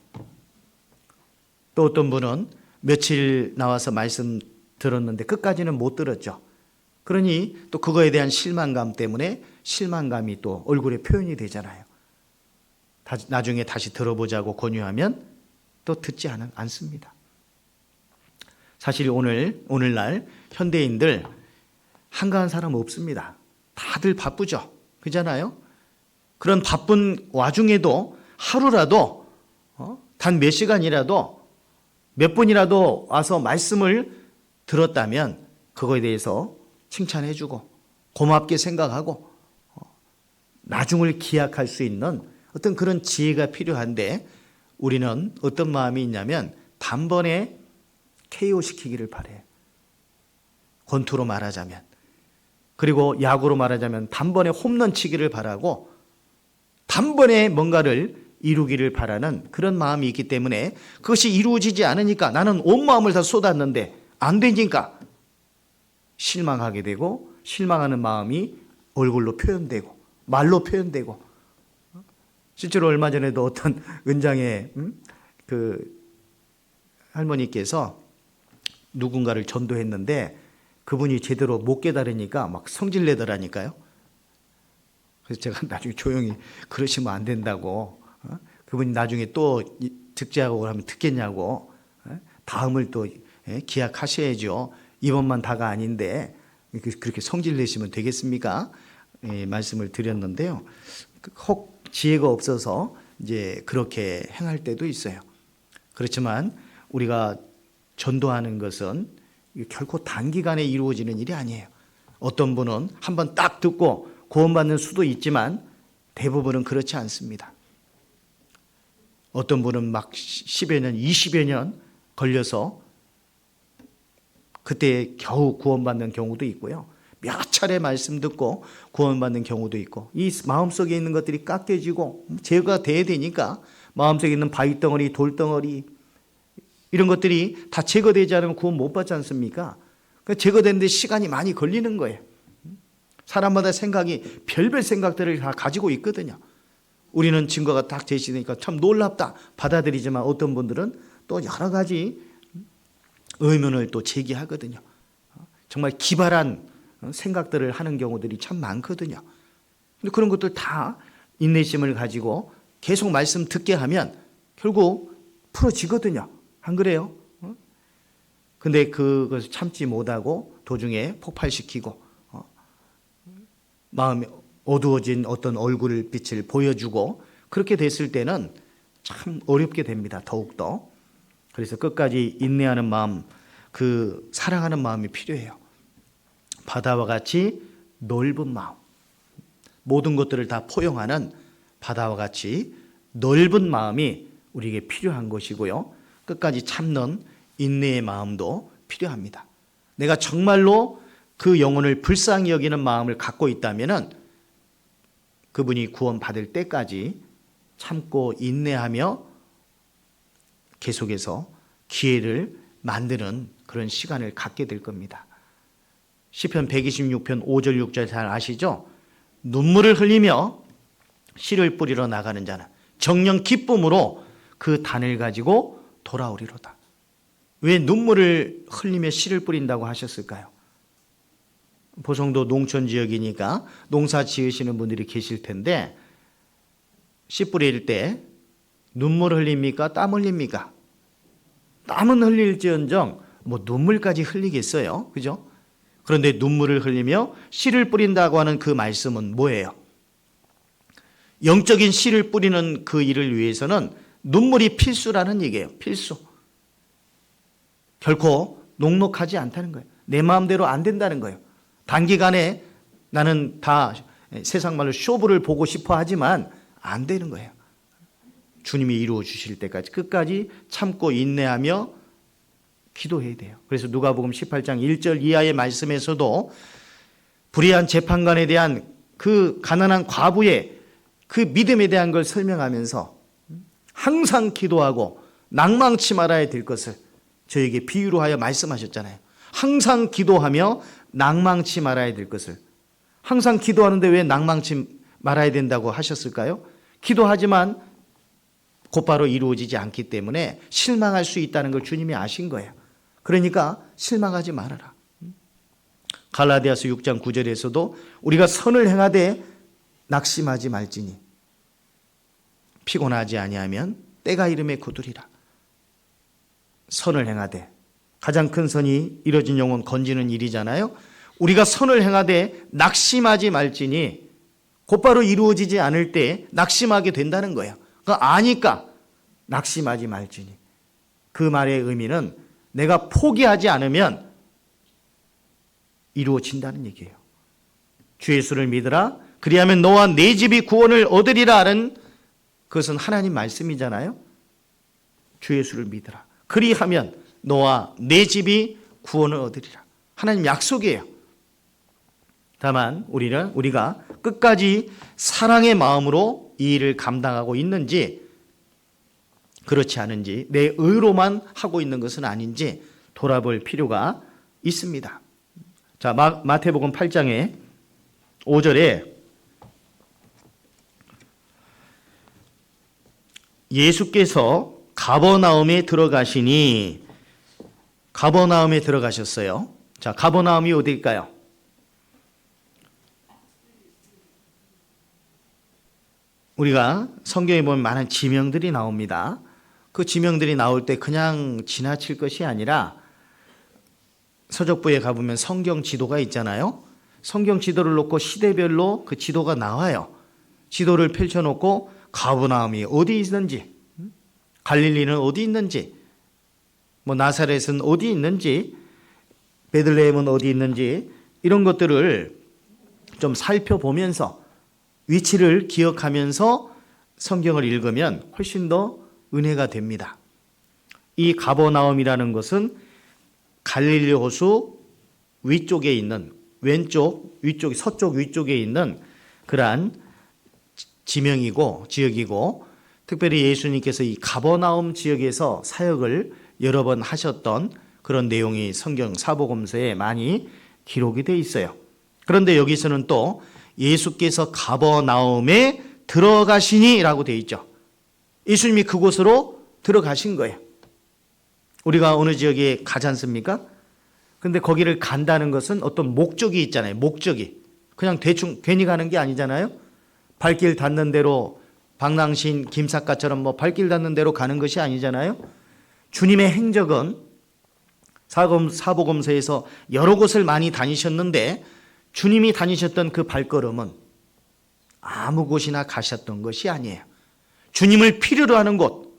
[SPEAKER 1] 또 어떤 분은 며칠 나와서 말씀 들었는데 끝까지는 못 들었죠. 그러니 또 그거에 대한 실망감 때문에 실망감이 또 얼굴에 표현이 되잖아요. 나중에 다시 들어보자고 권유하면 또 듣지 않습니다. 사실 오늘날 현대인들 한가한 사람 없습니다. 다들 바쁘죠. 그잖아요. 그런 바쁜 와중에도 하루라도 단 몇 시간이라도 몇 분이라도 와서 말씀을 들었다면 그거에 대해서 칭찬해주고 고맙게 생각하고 나중을 기약할 수 있는 어떤 그런 지혜가 필요한데 우리는 어떤 마음이 있냐면 단번에 KO 시키기를 바래요. 권투로 말하자면, 그리고 야구로 말하자면 단번에 홈런 치기를 바라고 단번에 뭔가를 이루기를 바라는 그런 마음이 있기 때문에 그것이 이루어지지 않으니까 나는 온 마음을 다 쏟았는데 안 되니까 실망하게 되고, 실망하는 마음이 얼굴로 표현되고 말로 표현되고, 실제로 얼마 전에도 어떤 은장의 그 할머니께서 누군가를 전도했는데 그분이 제대로 못 깨달으니까 막 성질내더라니까요. 그래서 제가 나중에 조용히 그러시면 안 된다고, 그분이 나중에 또 득제하고 그러면 듣겠냐고, 다음을 또 기약하셔야죠. 이번만 다가 아닌데 그렇게 성질내시면 되겠습니까? 말씀을 드렸는데요. 혹 지혜가 없어서 이제 그렇게 행할 때도 있어요. 그렇지만 우리가 전도하는 것은 결코 단기간에 이루어지는 일이 아니에요. 어떤 분은 한번 딱 듣고 구원받는 수도 있지만 대부분은 그렇지 않습니다. 어떤 분은 막 10여 년, 20여 년 걸려서 그때 겨우 구원받는 경우도 있고요. 몇 차례 말씀 듣고 구원받는 경우도 있고, 이 마음속에 있는 것들이 깎여지고 제거가 돼야 되니까 마음속에 있는 바위덩어리, 돌덩어리 이런 것들이 다 제거되지 않으면 구원 못 받지 않습니까? 그러니까 제거되는데 시간이 많이 걸리는 거예요. 사람마다 생각이 별별 생각들을 다 가지고 있거든요. 우리는 증거가 딱 제시되니까 참 놀랍다 받아들이지만 어떤 분들은 또 여러 가지 의문을 또 제기하거든요. 정말 기발한 생각들을 하는 경우들이 참 많거든요. 근데 그런 것들 다 인내심을 가지고 계속 말씀 듣게 하면 결국 풀어지거든요. 안 그래요? 근데 그것을 참지 못하고 도중에 폭발시키고 마음이 어두워진 어떤 얼굴 빛을 보여주고 그렇게 됐을 때는 참 어렵게 됩니다. 더욱더. 그래서 끝까지 인내하는 마음, 그 사랑하는 마음이 필요해요. 바다와 같이 넓은 마음, 모든 것들을 다 포용하는 바다와 같이 넓은 마음이 우리에게 필요한 것이고요. 끝까지 참는 인내의 마음도 필요합니다. 내가 정말로 그 영혼을 불쌍히 여기는 마음을 갖고 있다면 그분이 구원받을 때까지 참고 인내하며 계속해서 기회를 만드는 그런 시간을 갖게 될 겁니다. 시편 126편 5절 6절 잘 아시죠? 눈물을 흘리며 씨를 뿌리러 나가는 자는 정녕 기쁨으로 그 단을 가지고 돌아오리로다. 왜 눈물을 흘리며 씨를 뿌린다고 하셨을까요? 보성도 농촌 지역이니까 농사 지으시는 분들이 계실 텐데 씨 뿌릴 때 눈물 흘립니까? 땀 흘립니까? 땀은 흘릴지언정 뭐 눈물까지 흘리겠어요? 그죠? 그런데 눈물을 흘리며 씨를 뿌린다고 하는 그 말씀은 뭐예요? 영적인 씨를 뿌리는 그 일을 위해서는 눈물이 필수라는 얘기예요. 필수. 결코 녹록하지 않다는 거예요. 내 마음대로 안 된다는 거예요. 단기간에 나는 다 세상 말로 쇼부를 보고 싶어 하지만 안 되는 거예요. 주님이 이루어 주실 때까지 끝까지 참고 인내하며 기도해야 돼요. 그래서 누가복음 18장 1절 이하의 말씀에서도 불의한 재판관에 대한 그 가난한 과부의 그 믿음에 대한 걸 설명하면서 항상 기도하고 낭망치 말아야 될 것을 저에게 비유로 하여 말씀하셨잖아요. 항상 기도하며 낭망치 말아야 될 것을. 항상 기도하는데 왜 낭망치 말아야 된다고 하셨을까요? 기도하지만 곧바로 이루어지지 않기 때문에 실망할 수 있다는 걸 주님이 아신 거예요. 그러니까 실망하지 말아라. 갈라디아서 6장 9절에서도 우리가 선을 행하되 낙심하지 말지니 피곤하지 아니하면 때가 이름에 거두리라. 선을 행하되, 가장 큰 선이 이뤄진 영혼 건지는 일이잖아요. 우리가 선을 행하되 낙심하지 말지니 곧바로 이루어지지 않을 때 낙심하게 된다는 거예요. 그러니까 아니까 낙심하지 말지니. 그 말의 의미는 내가 포기하지 않으면 이루어진다는 얘기예요. 주 예수를 믿으라. 그리하면 너와 네 집이 구원을 얻으리라는, 그것은 하나님 말씀이잖아요. 주 예수를 믿으라. 그리하면 너와 네 집이 구원을 얻으리라. 하나님 약속이에요. 다만 우리가 끝까지 사랑의 마음으로 이 일을 감당하고 있는지, 그렇지 않은지, 내 의로만 하고 있는 것은 아닌지 돌아볼 필요가 있습니다. 자, 마태복음 8장의 5절에 예수께서 가버나움에 들어가시니, 가버나움에 들어가셨어요. 자, 가버나움이 어디일까요? 우리가 성경에 보면 많은 지명들이 나옵니다. 그 지명들이 나올 때 그냥 지나칠 것이 아니라 서적부에 가보면 성경 지도가 있잖아요. 성경 지도를 놓고 시대별로 그 지도가 나와요. 지도를 펼쳐놓고 가버나움이 어디 있는지, 갈릴리는 어디 있는지, 나사렛은 어디 있는지, 베들레헴은 어디 있는지, 이런 것들을 좀 살펴보면서 위치를 기억하면서 성경을 읽으면 훨씬 더 은혜가 됩니다. 이 가버나움이라는 것은 갈릴리 호수 위쪽에 있는, 위쪽, 서쪽 위쪽에 있는 그러한 지명이고 지역이고, 특별히 예수님께서 이 가버나움 지역에서 사역을 여러 번 하셨던 그런 내용이 성경 사복음서에 많이 기록이 되어 있어요. 그런데 여기서는 또 예수께서 가버나움에 들어가시니라고 되어 있죠. 예수님이 그곳으로 들어가신 거예요. 우리가 어느 지역에 가지 않습니까? 근데 거기를 간다는 것은 어떤 목적이 있잖아요. 목적이. 그냥 대충 괜히 가는 게 아니잖아요. 발길 닿는 대로, 방랑신 김삿갓처럼 발길 닿는 대로 가는 것이 아니잖아요. 주님의 행적은 사복음서에서 여러 곳을 많이 다니셨는데, 주님이 다니셨던 그 발걸음은 아무 곳이나 가셨던 것이 아니에요. 주님을 필요로 하는 곳,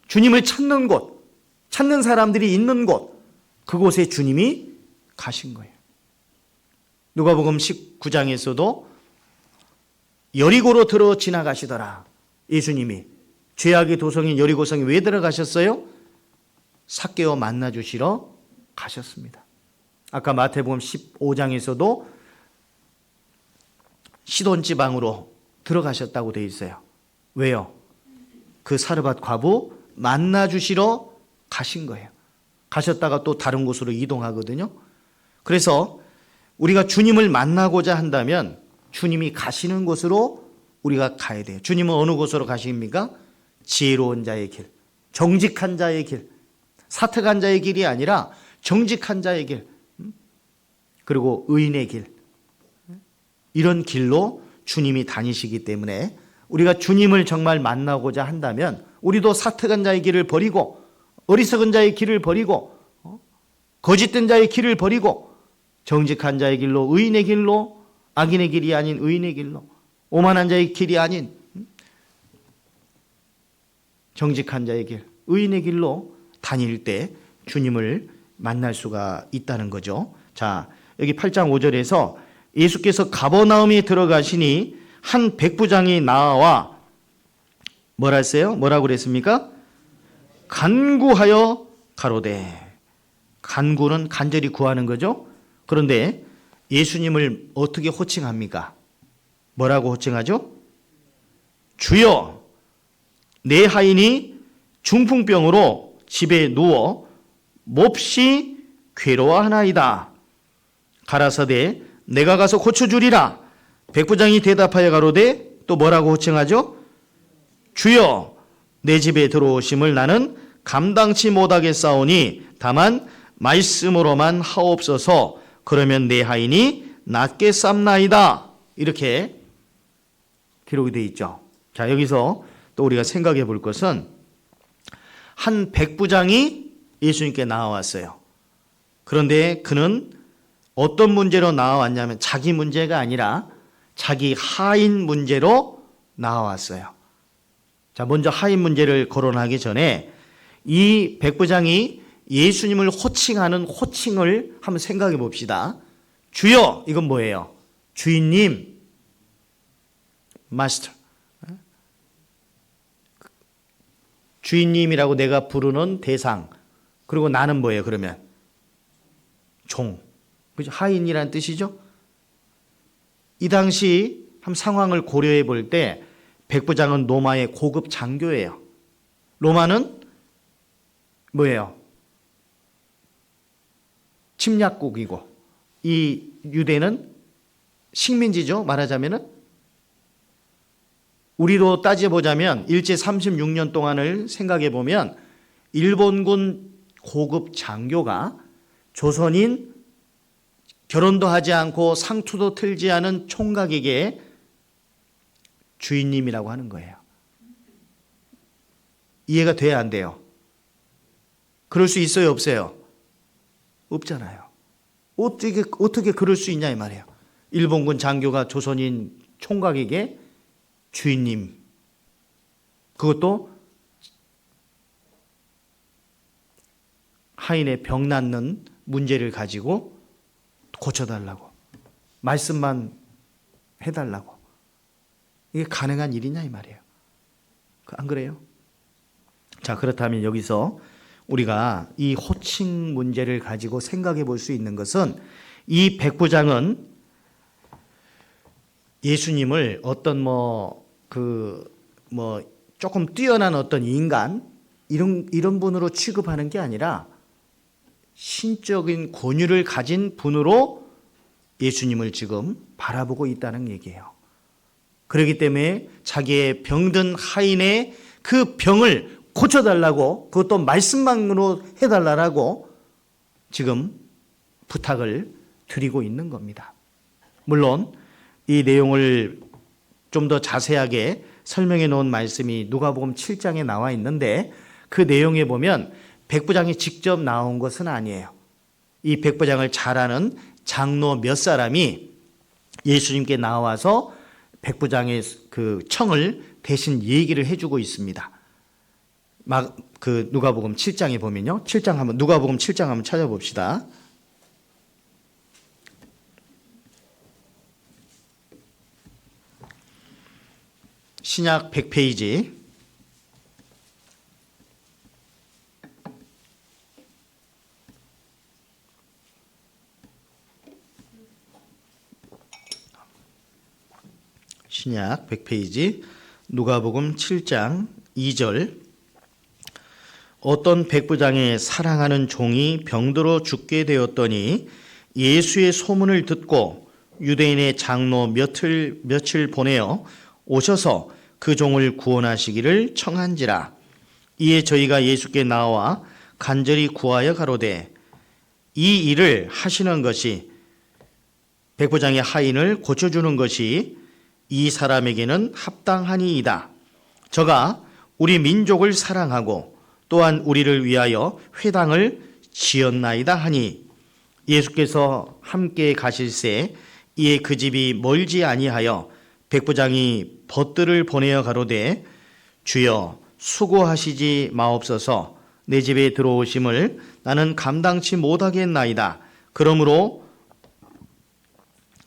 [SPEAKER 1] 주님을 찾는 곳, 찾는 사람들이 있는 곳, 그곳에 주님이 가신 거예요. 누가복음 19장에서도 여리고로 들어 지나가시더라. 예수님이 죄악의 도성인 여리고성에 왜 들어가셨어요? 삭개오 만나주시러 가셨습니다. 아까 마태복음 15장에서도 시돈 지방으로 들어가셨다고 되어 있어요. 왜요? 그 사르밧 과부 만나주시러 가신 거예요. 가셨다가 또 다른 곳으로 이동하거든요. 그래서 우리가 주님을 만나고자 한다면 주님이 가시는 곳으로 우리가 가야 돼요. 주님은 어느 곳으로 가십니까? 지혜로운 자의 길, 정직한 자의 길, 사특한 자의 길이 아니라 정직한 자의 길, 그리고 의인의 길, 이런 길로 주님이 다니시기 때문에 우리가 주님을 정말 만나고자 한다면 우리도 사특한 자의 길을 버리고, 어리석은 자의 길을 버리고, 거짓된 자의 길을 버리고, 정직한 자의 길로, 의인의 길로, 악인의 길이 아닌 의인의 길로, 오만한 자의 길이 아닌 정직한 자의 길, 의인의 길로 다닐 때 주님을 만날 수가 있다는 거죠. 자, 여기 8장 5절에서 예수께서 가버나움에 들어가시니 한 백부장이 나와 뭐라 했어요? 뭐라고 그랬습니까? 간구하여 가로되. 간구는 간절히 구하는 거죠. 그런데 예수님을 어떻게 호칭합니까? 뭐라고 호칭하죠? 주여, 내 하인이 중풍병으로 집에 누워 몹시 괴로워하나이다. 가라사대 내가 가서 고쳐주리라. 백부장이 대답하여 가로되 또 뭐라고 호칭하죠? 주여, 내 집에 들어오심을 나는 감당치 못하겠사오니 다만 말씀으로만 하옵소서. 그러면 내 하인이 낫게 쌉나이다. 이렇게 기록이 되어 있죠. 자, 여기서 또 우리가 생각해 볼 것은 한 백부장이 예수님께 나와왔어요. 그런데 그는 어떤 문제로 나와왔냐면 자기 문제가 아니라 자기 하인 문제로 나와왔어요. 자, 먼저 하인 문제를 거론하기 전에 이 백부장이 예수님을 호칭하는 호칭을 한번 생각해 봅시다. 주여, 이건 뭐예요? 주인님, 마스터. 주인님이라고 내가 부르는 대상. 그리고 나는 뭐예요, 그러면? 종. 그죠? 하인이라는 뜻이죠? 이 당시 한 상황을 고려해 볼 때 백부장은 로마의 고급 장교예요. 로마는 뭐예요? 침략국이고 이 유대는 식민지죠. 말하자면은 우리로 따져보자면 일제 36년 동안을 생각해 보면 일본군 고급 장교가 조선인 결혼도 하지 않고 상투도 틀지 않은 총각에게 주인님이라고 하는 거예요. 이해가 돼야 안 돼요? 그럴 수 있어요, 없어요? 없잖아요. 어떻게 그럴 수 있냐 이 말이에요. 일본군 장교가 조선인 총각에게 주인님, 그것도 하인의 병 낫는 문제를 가지고 고쳐달라고, 말씀만 해달라고. 이게 가능한 일이냐 이 말이에요. 안 그래요? 자, 그렇다면 여기서 우리가 이 호칭 문제를 가지고 생각해 볼 수 있는 것은 이 백부장은 예수님을 어떤 조금 뛰어난 어떤 인간 이런 분으로 취급하는 게 아니라 신적인 권위를 가진 분으로 예수님을 지금 바라보고 있다는 얘기예요. 그렇기 때문에 자기의 병든 하인의 그 병을 고쳐달라고, 그것도 말씀만으로 해달라고 지금 부탁을 드리고 있는 겁니다. 물론 이 내용을 좀 더 자세하게 설명해 놓은 말씀이 누가복음 7장에 나와 있는데 그 내용에 보면 백부장이 직접 나온 것은 아니에요. 이 백부장을 잘 아는 장로 몇 사람이 예수님께 나와서 백부장의 그 청을 대신 얘기를 해주고 있습니다. 누가복음 7장에 보면요. 누가복음 7장 한번 찾아봅시다. 신약 100페이지. 신약 100페이지 누가복음 7장 2절. 어떤 백부장의 사랑하는 종이 병들어 죽게 되었더니 예수의 소문을 듣고 유대인의 장로 며칠 보내어 오셔서 그 종을 구원하시기를 청한지라. 이에 저희가 예수께 나와 간절히 구하여 가로되 이 일을 하시는 것이, 백부장의 하인을 고쳐주는 것이 이 사람에게는 합당하니이다. 저가 우리 민족을 사랑하고 또한 우리를 위하여 회당을 지었나이다 하니, 예수께서 함께 가실새 이에 그 집이 멀지 아니하여 백부장이 벗들을 보내어 가로되 주여 수고하시지 마옵소서. 내 집에 들어오심을 나는 감당치 못하겠나이다. 그러므로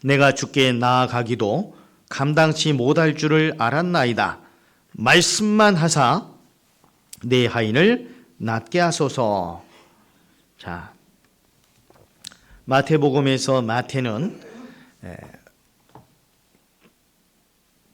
[SPEAKER 1] 내가 주께 나아가기도 감당치 못할 줄을 알았나이다. 말씀만 하사 내 하인을 낫게 하소서. 자, 마태복음에서 마태는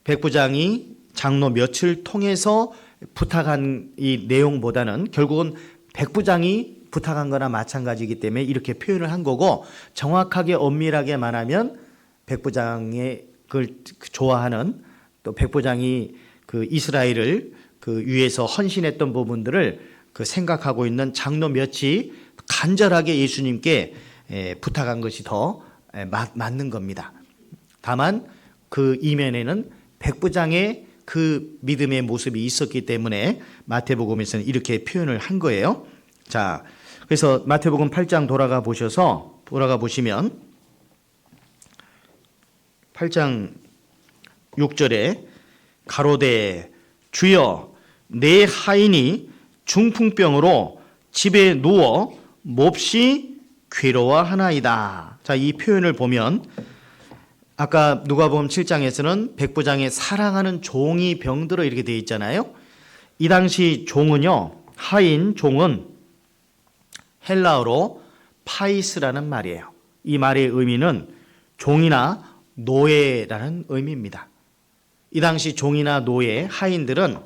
[SPEAKER 1] 백부장이 장로 몇을 통해서 부탁한 이 내용보다는 결국은 백부장이 부탁한 거나 마찬가지이기 때문에 이렇게 표현을 한 거고, 정확하게 엄밀하게 말하면 백부장의 그걸 좋아하는 또 백부장이 그 이스라엘을 그 위해서 헌신했던 부분들을 그 생각하고 있는 장로 몇이 간절하게 예수님께 부탁한 것이 더 맞는 겁니다. 다만 그 이면에는 백부장의 그 믿음의 모습이 있었기 때문에 마태복음에서는 이렇게 표현을 한 거예요. 자, 그래서 마태복음 8장 돌아가 보시면 8장 6절에 가로되 주여 내 하인이 중풍병으로 집에 누워 몹시 괴로워하나이다. 자, 이 표현을 보면 아까 누가복음 7장에서는 백부장의 사랑하는 종이 병들어 이렇게 되어 있잖아요. 이 당시 종은요, 하인 종은 헬라어로 파이스라는 말이에요. 이 말의 의미는 종이나 노예라는 의미입니다. 이 당시 종이나 노예, 하인들은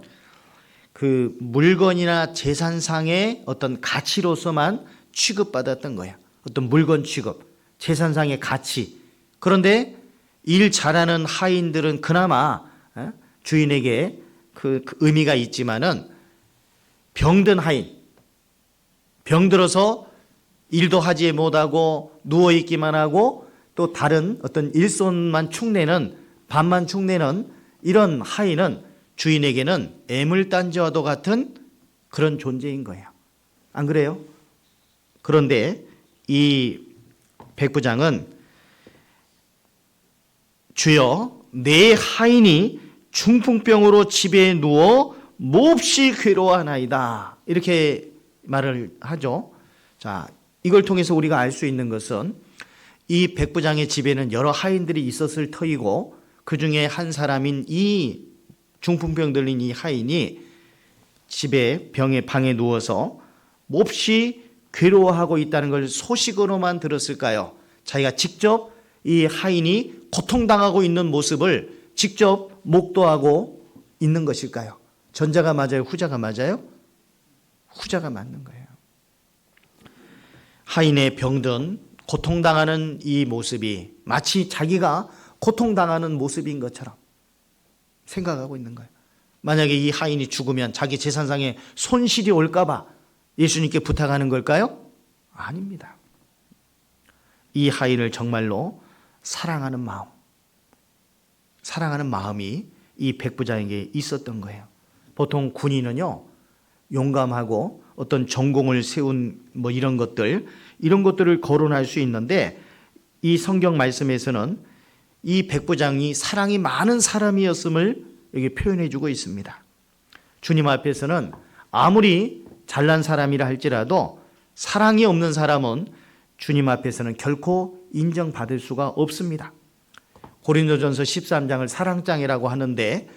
[SPEAKER 1] 그 물건이나 재산상의 어떤 가치로서만 취급받았던 거예요. 어떤 물건 취급, 재산상의 가치. 그런데 일 잘하는 하인들은 그나마 주인에게 그 의미가 있지만은 병든 하인, 병들어서 일도 하지 못하고 누워있기만 하고 또 다른 어떤 일손만 축내는, 밥만 축내는 이런 하인은 주인에게는 애물단지와도 같은 그런 존재인 거예요. 안 그래요? 그런데 이 백부장은 주여 내 하인이 중풍병으로 집에 누워 몹시 괴로워하나이다. 이렇게 말을 하죠. 자, 이걸 통해서 우리가 알 수 있는 것은 이 백부장의 집에는 여러 하인들이 있었을 터이고 그 중에 한 사람인 이 중풍병 들린 이 하인이 집에 방에 누워서 몹시 괴로워하고 있다는 걸 소식으로만 들었을까요? 자기가 직접 이 하인이 고통당하고 있는 모습을 직접 목도하고 있는 것일까요? 전자가 맞아요? 후자가 맞아요? 후자가 맞는 거예요. 하인의 병든 고통당하는 이 모습이 마치 자기가 고통당하는 모습인 것처럼 생각하고 있는 거예요. 만약에 이 하인이 죽으면 자기 재산상에 손실이 올까 봐 예수님께 부탁하는 걸까요? 아닙니다. 이 하인을 정말로 사랑하는 마음이 이 백부장에게 있었던 거예요. 보통 군인은요, 용감하고 어떤 전공을 세운 이런 것들을 거론할 수 있는데 이 성경 말씀에서는 이 백부장이 사랑이 많은 사람이었음을 여기 표현해 주고 있습니다. 주님 앞에서는 아무리 잘난 사람이라 할지라도 사랑이 없는 사람은 주님 앞에서는 결코 인정받을 수가 없습니다. 고린도전서 13장을 사랑장이라고 하는데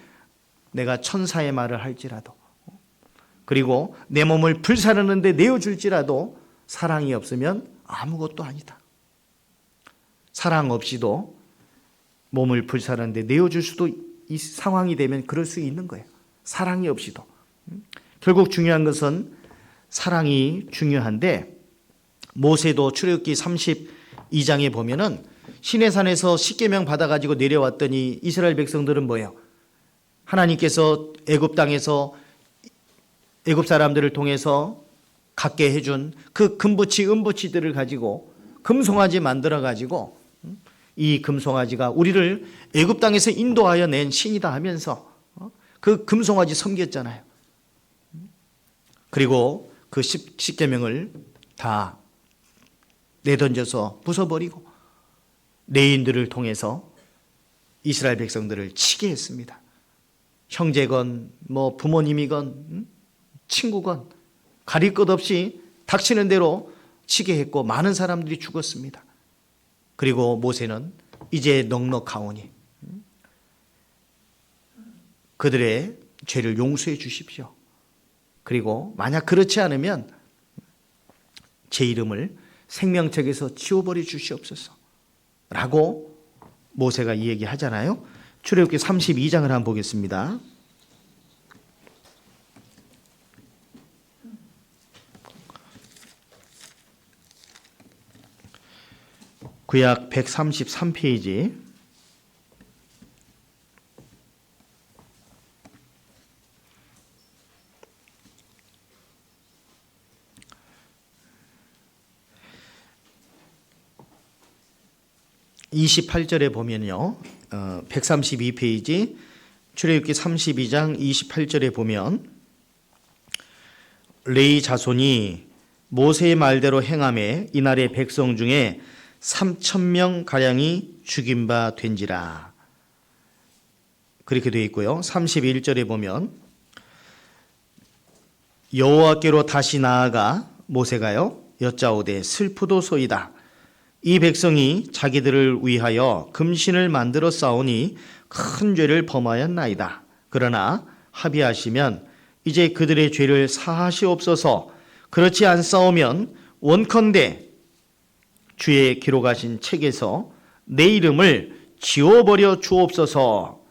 [SPEAKER 1] 내가 천사의 말을 할지라도 그리고 내 몸을 불사르는데 내어줄지라도 사랑이 없으면 아무것도 아니다. 사랑 없이도 몸을 불사르는데 내어줄 수도 이 상황이 되면 그럴 수 있는 거예요. 사랑이 없이도. 결국 중요한 것은 사랑이 중요한데 모세도 출애굽기 32장에 보면은 시내산에서 십계명 받아가지고 내려왔더니 이스라엘 백성들은 뭐예요? 하나님께서 애굽 땅에서 애굽 사람들을 통해서 갖게 해준 그 금붙이 은붙이들을 가지고 금송아지 만들어 가지고 이 금송아지가 우리를 애굽 땅에서 인도하여 낸 신이다 하면서 그 금송아지 섬겼잖아요. 그리고 그 십계명을 다 내던져서 부숴버리고 레인들을 통해서 이스라엘 백성들을 치게 했습니다. 형제건 부모님이건 친구건 가릴 것 없이 닥치는 대로 치게 했고 많은 사람들이 죽었습니다. 그리고 모세는 이제 넉넉하오니 그들의 죄를 용서해 주십시오. 그리고 만약 그렇지 않으면 제 이름을 생명책에서 지워버려 주시옵소서 라고 모세가 이 얘기 하잖아요. 출애굽기 32장을 한번 보겠습니다. 구약 133페이지 28절에 보면요. 132페이지 출애굽기 32장 28절에 보면 레위 자손이 모세의 말대로 행함에 이날의 백성 중에 3,000명 가량이 죽임 바 된지라. 그렇게 되어 있고요. 31절에 보면 여호와께로 다시 나아가 모세가요 여짜오되 슬프도소이다. 이 백성이 자기들을 위하여 금신을 만들어 싸우니 큰 죄를 범하였나이다. 그러나 합의하시면 이제 그들의 죄를 사하시옵소서. 그렇지 않사오면 원컨대 주의 기록하신 책에서 내 이름을 지워버려 주옵소서.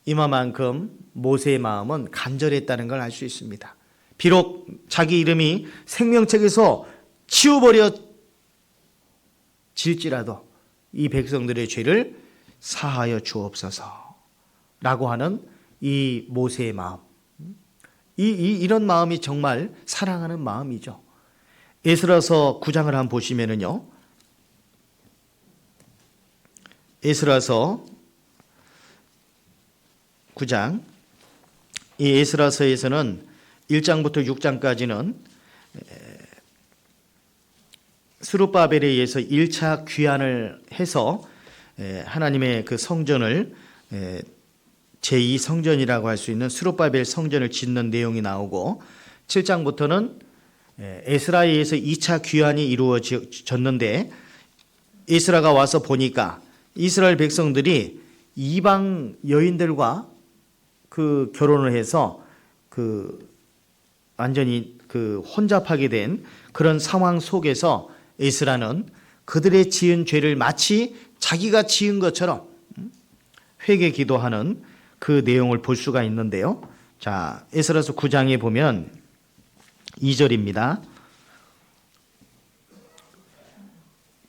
[SPEAKER 1] 이만큼 모세의 마음은 간절했다는 걸 알 수 있습니다. 비록 자기 이름이 생명책에서 지워버려질지라도 이 백성들의 죄를 사하여 주옵소서 라고 하는 이 모세의 마음, 이런 마음이 정말 사랑하는 마음이죠. 에스라서 9장을 한번 보시면은요, 에스라서 9장, 이 에스라서에서는 1장부터 6장까지는 스룹바벨에 의해서 1차 귀환을 해서 하나님의 그 성전을 제2성전이라고 할 수 있는 스룹바벨 성전을 짓는 내용이 나오고, 7장부터는 에스라에 의해서 2차 귀환이 이루어졌는데, 에스라가 와서 보니까 이스라엘 백성들이 이방 여인들과 그 결혼을 해서 완전히 혼잡하게 된 그런 상황 속에서 에스라는 그들의 지은 죄를 마치 자기가 지은 것처럼 회개 기도하는 그 내용을 볼 수가 있는데요. 자, 에스라서 9장에 보면 2절입니다.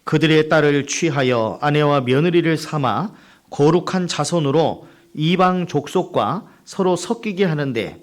[SPEAKER 1] 그들의 딸을 취하여 아내와 며느리를 삼아 거룩한 자손으로 이방 족속과 서로 섞이게 하는데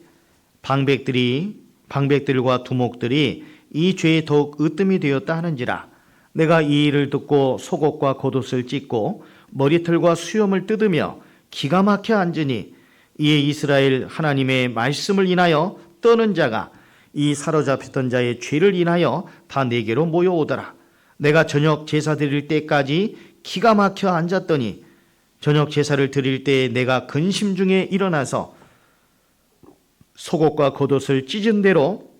[SPEAKER 1] 방백들과 두목들이 이 죄에 더욱 으뜸이 되었다 하는지라. 내가 이 일을 듣고 속옷과 겉옷을 찢고 머리털과 수염을 뜯으며 기가 막혀 앉으니, 이에 이스라엘 하나님의 말씀을 인하여 떠는 자가 이 사로잡혔던 자의 죄를 인하여 다 내게로 모여오더라. 내가 저녁 제사 드릴 때까지 기가 막혀 앉았더니 저녁 제사를 드릴 때에 내가 근심 중에 일어나서 속옷과 겉옷을 찢은 대로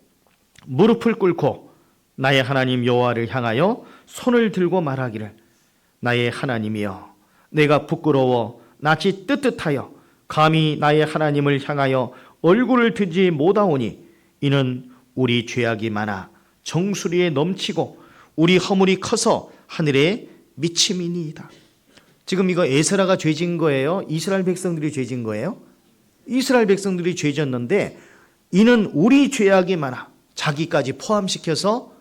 [SPEAKER 1] 무릎을 꿇고 나의 하나님 여호와를 향하여 손을 들고 말하기를, 나의 하나님이여, 내가 부끄러워 낯이 뜨뜻하여 감히 나의 하나님을 향하여 얼굴을 들지 못하오니 이는 우리 죄악이 많아 정수리에 넘치고 우리 허물이 커서 하늘에 미침이니이다. 지금 이거 에스라가 죄진 거예요? 이스라엘 백성들이 죄진 거예요? 이스라엘 백성들이 죄졌는데 이는 우리 죄악이 많아, 자기까지 포함시켜서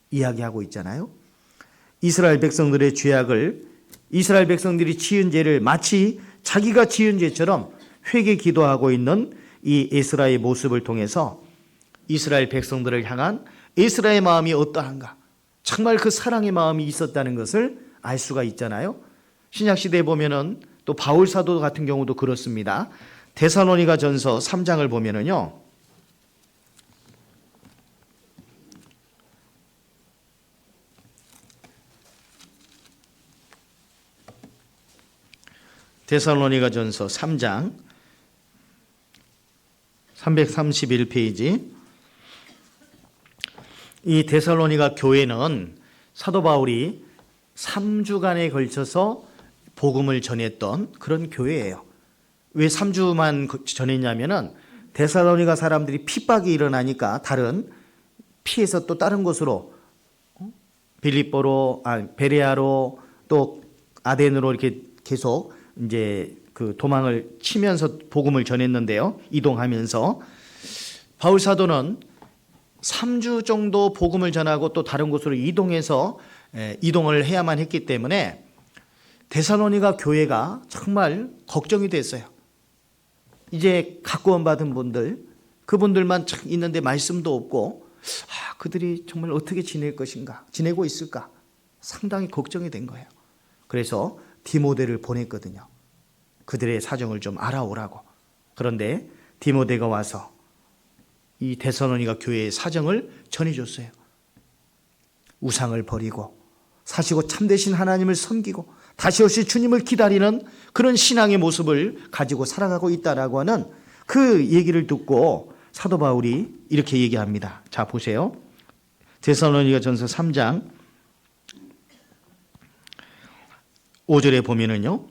[SPEAKER 1] 이야기하고 있잖아요. 이스라엘 백성들의 죄악을, 이스라엘 백성들이 지은 죄를 마치 자기가 지은 죄처럼 회개 기도하고 있는 이 에스라의 모습을 통해서 이스라엘 백성들을 향한 에스라의 마음이 어떠한가, 정말 그 사랑의 마음이 있었다는 것을 알 수가 있잖아요. 신약시대에 보면은 또 바울 사도 같은 경우도 그렇습니다. 데살로니가 전서 3장을 보면은요, 데살로니가 전서 3장 331페이지, 이 데살로니가 교회는 사도 바울이 3주간에 걸쳐서 복음을 전했던 그런 교회예요. 왜 3주만 전했냐면은 데살로니가 사람들이 핍박이 일어나니까 다른 피해서 또 다른 곳으로 빌립보로, 베레아로 또 아덴으로 이렇게 계속 이제 그 도망을 치면서 복음을 전했는데요. 이동하면서 바울 사도는 3주 정도 복음을 전하고 또 다른 곳으로 이동해서 이동을 해야만 했기 때문에 데살로니가 교회가 정말 걱정이 됐어요. 이제 각구원 받은 분들, 그분들만 있는데 말씀도 없고 그들이 정말 어떻게 지낼 것인가, 지내고 있을까 상당히 걱정이 된 거예요. 그래서 디모데를 보냈거든요. 그들의 사정을 좀 알아오라고. 그런데 디모데가 와서 이 데살로니가 교회의 사정을 전해줬어요. 우상을 버리고 사시고 참되신 하나님을 섬기고 다시 오실 주님을 기다리는 그런 신앙의 모습을 가지고 살아가고 있다라고 하는 그 얘기를 듣고 사도 바울이 이렇게 얘기합니다. 자, 보세요. 데살로니가전서 3장 5절에 보면은요,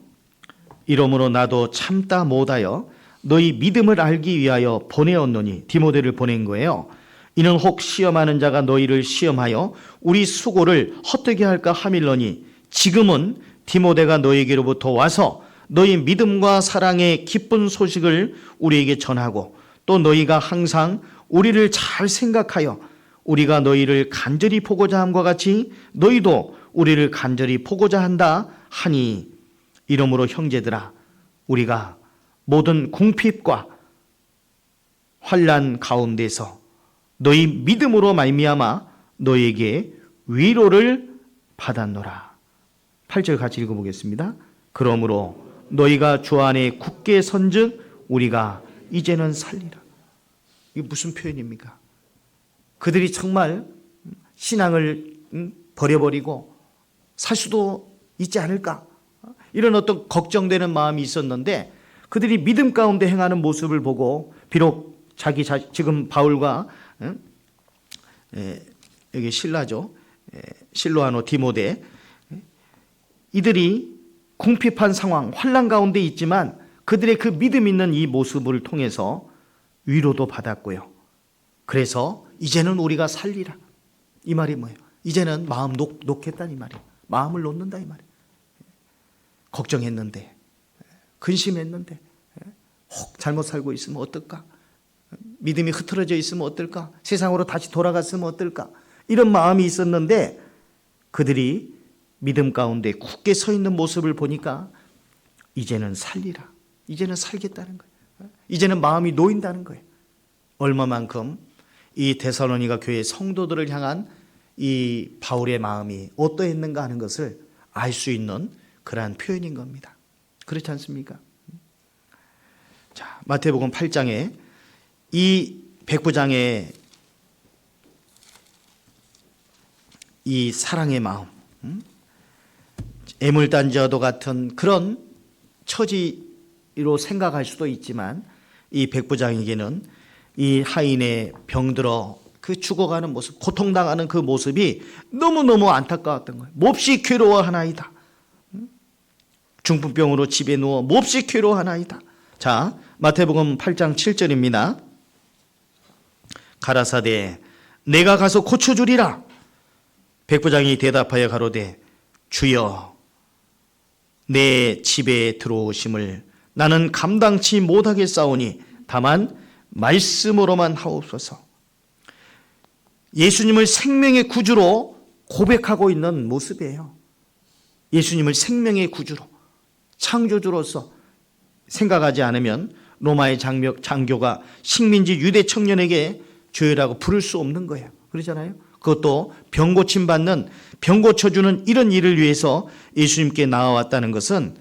[SPEAKER 1] 이러므로 나도 참다 못하여 너희 믿음을 알기 위하여 보내었노니, 디모데를 보낸 거예요. 이는 혹 시험하는 자가 너희를 시험하여 우리 수고를 헛되게 할까 함일러니, 지금은 디모데가 너희에게로부터 와서 너희 믿음과 사랑의 기쁜 소식을 우리에게 전하고, 또 너희가 항상 우리를 잘 생각하여 우리가 너희를 간절히 보고자 함과 같이 너희도 우리를 간절히 보고자 한다 하니, 이러므로 형제들아, 우리가 모든 궁핍과 환난 가운데서 너희 믿음으로 말미암아 너희에게 위로를 받았노라. 8절 같이 읽어보겠습니다. 그러므로 너희가 주 안에 굳게 선즉 우리가 이제는 살리라. 이게 무슨 표현입니까? 그들이 정말 신앙을 버려버리고 살 수도 있지 않을까? 이런 어떤 걱정되는 마음이 있었는데, 그들이 믿음 가운데 행하는 모습을 보고, 비록 지금 바울과 여기 실라죠, 실로아노, 디모데, 이들이 궁핍한 상황, 환난 가운데 있지만 그들의 그 믿음 있는 이 모습을 통해서 위로도 받았고요. 그래서 이제는 우리가 살리라. 이 말이 뭐예요? 이제는 마음 놓겠다는 이 말이에요. 마음을 놓는다 이 말이에요. 걱정했는데, 근심했는데, 혹 잘못 살고 있으면 어떨까? 믿음이 흐트러져 있으면 어떨까? 세상으로 다시 돌아갔으면 어떨까? 이런 마음이 있었는데, 그들이 믿음 가운데 굳게 서 있는 모습을 보니까 이제는 살리라. 이제는 살겠다는 거예요. 이제는 마음이 놓인다는 거예요. 얼마만큼 이 데살로니가 교회 성도들을 향한 이 바울의 마음이 어떠했는가 하는 것을 알 수 있는 그러한 표현인 겁니다. 그렇지 않습니까? 자, 마태복음 8장에 이 백부장의 이 사랑의 마음, 애물단지와도 같은 그런 처지로 생각할 수도 있지만, 이 백부장에게는 이 하인의 병들어 그 죽어가는 모습, 고통당하는 그 모습이 너무너무 안타까웠던 거예요. 몹시 괴로워하나이다. 중풍병으로 집에 누워 몹시 괴로워하나이다. 자, 마태복음 8장 7절입니다. 가라사대 내가 가서 고쳐주리라. 백부장이 대답하여 가로되 주여, 내 집에 들어오심을 나는 감당치 못하겠사오니 다만 말씀으로만 하옵소서. 예수님을 생명의 구주로 고백하고 있는 모습이에요. 예수님을 생명의 구주로, 창조주로서 생각하지 않으면 로마의 장교가 식민지 유대 청년에게 죄라고 부를 수 없는 거예요. 그러잖아요. 그것도 병 고침받는, 병 고쳐주는 이런 일을 위해서 예수님께 나와왔다는 것은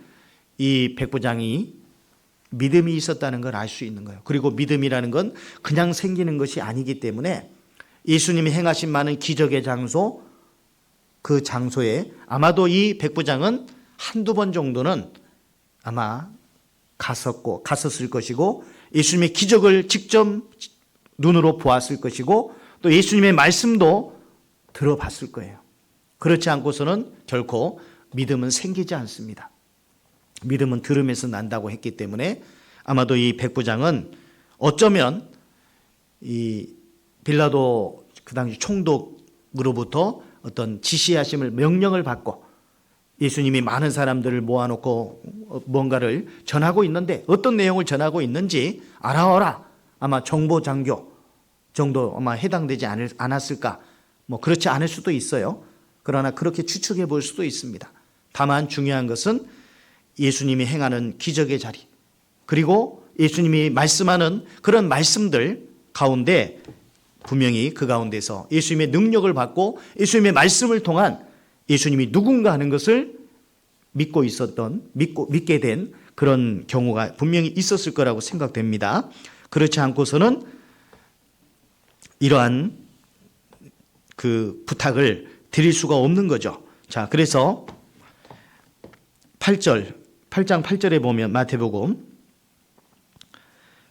[SPEAKER 1] 이 백부장이 믿음이 있었다는 걸 알 수 있는 거예요. 그리고 믿음이라는 건 그냥 생기는 것이 아니기 때문에 예수님이 행하신 많은 기적의 장소, 그 장소에 아마도 이 백부장은 한두 번 정도는 아마 갔었을 것이고, 예수님의 기적을 직접 눈으로 보았을 것이고, 또 예수님의 말씀도 들어봤을 거예요. 그렇지 않고서는 결코 믿음은 생기지 않습니다. 믿음은 들음에서 난다고 했기 때문에 아마도 이 백부장은 어쩌면 이 빌라도 그 당시 총독으로부터 어떤 지시하심을, 명령을 받고 예수님이 많은 사람들을 모아놓고 뭔가를 전하고 있는데 어떤 내용을 전하고 있는지 알아오라. 아마 정보장교 정도 아마 해당되지 않았을까. 뭐 그렇지 않을 수도 있어요. 그러나 그렇게 추측해 볼 수도 있습니다. 다만 중요한 것은 예수님이 행하는 기적의 자리, 그리고 예수님이 말씀하는 그런 말씀들 가운데 분명히 그 가운데서 예수님의 능력을 받고 예수님의 말씀을 통한 예수님이 누군가 하는 것을 믿게 된 그런 경우가 분명히 있었을 거라고 생각됩니다. 그렇지 않고서는 이러한 그 부탁을 드릴 수가 없는 거죠. 자, 그래서 8장 8절에 보면 마태복음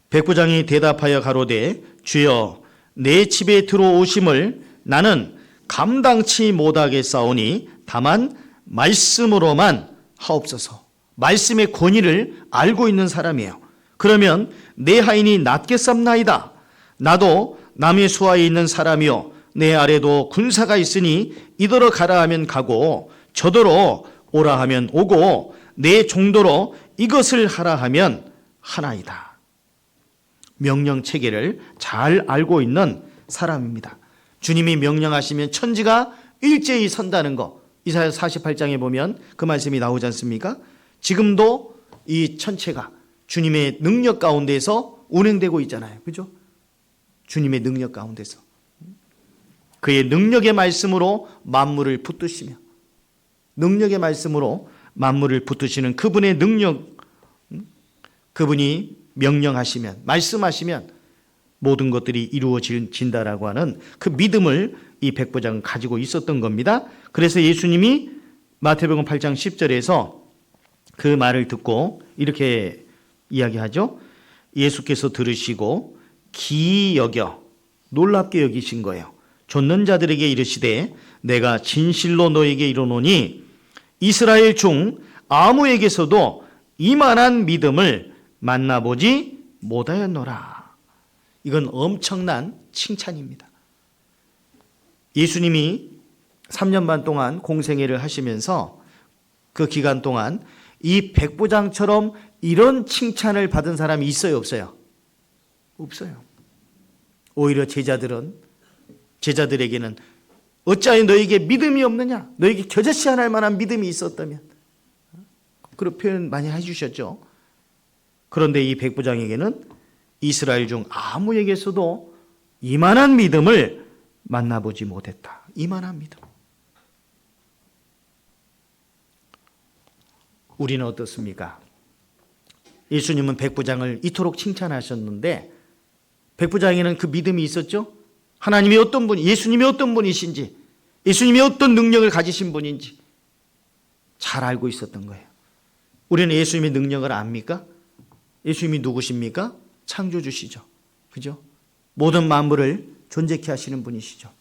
[SPEAKER 1] 백부장이 대답하여 가로되 주여 내 집에 들어오심을 나는 감당치 못하겠사오니 다만 말씀으로만 하옵소서. 말씀의 권위를 알고 있는 사람이에요. 그러면 내 하인이 낫겠삼나이다. 나도 남의 수하에 있는 사람이요 내 아래도 군사가 있으니 이더러 가라 하면 가고 저더러 오라 하면 오고 내 종도로 이것을 하라 하면 하나이다. 명령 체계를 잘 알고 있는 사람입니다. 주님이 명령하시면 천지가 일제히 선다는 거 이사야 48장에 보면 그 말씀이 나오지 않습니까? 지금도 이 천체가 주님의 능력 가운데서 운행되고 있잖아요. 그죠? 주님의 능력 가운데서 그의 능력의 말씀으로 만물을 붙드시며 능력의 말씀으로 만물을 붙드시는 그분의 능력, 그분이 명령하시면 말씀하시면 모든 것들이 이루어진다라고 하는 그 믿음을 이 백부장은 가지고 있었던 겁니다. 그래서 예수님이 마태복음 8장 10절에서 그 말을 듣고 이렇게 이야기하죠. 예수께서 들으시고 기이 여겨 놀랍게 여기신 거예요. 좇는 자들에게 이르시되 내가 진실로 너에게 이르노니 이스라엘 중 아무에게서도 이만한 믿음을 만나보지 못하였노라. 이건 엄청난 칭찬입니다. 예수님이 3년 반 동안 공생애를 하시면서 그 기간 동안 이 백부장처럼 이런 칭찬을 받은 사람이 있어요, 없어요? 없어요. 오히려 제자들에게는 어찌하여 너에게 믿음이 없느냐? 너에게 겨자씨 하나 할 만한 믿음이 있었다면. 그런 표현 많이 해주셨죠. 그런데 이 백부장에게는 이스라엘 중 아무에게서도 이만한 믿음을 만나보지 못했다. 이만한 믿음. 우리는 어떻습니까? 예수님은 백부장을 이토록 칭찬하셨는데 백부장에는 그 믿음이 있었죠? 하나님이 어떤 분, 예수님이 어떤 분이신지, 예수님이 어떤 능력을 가지신 분인지 잘 알고 있었던 거예요. 우리는 예수님의 능력을 압니까? 예수님이 누구십니까? 창조주시죠. 그죠? 모든 만물을 존재케 하시는 분이시죠.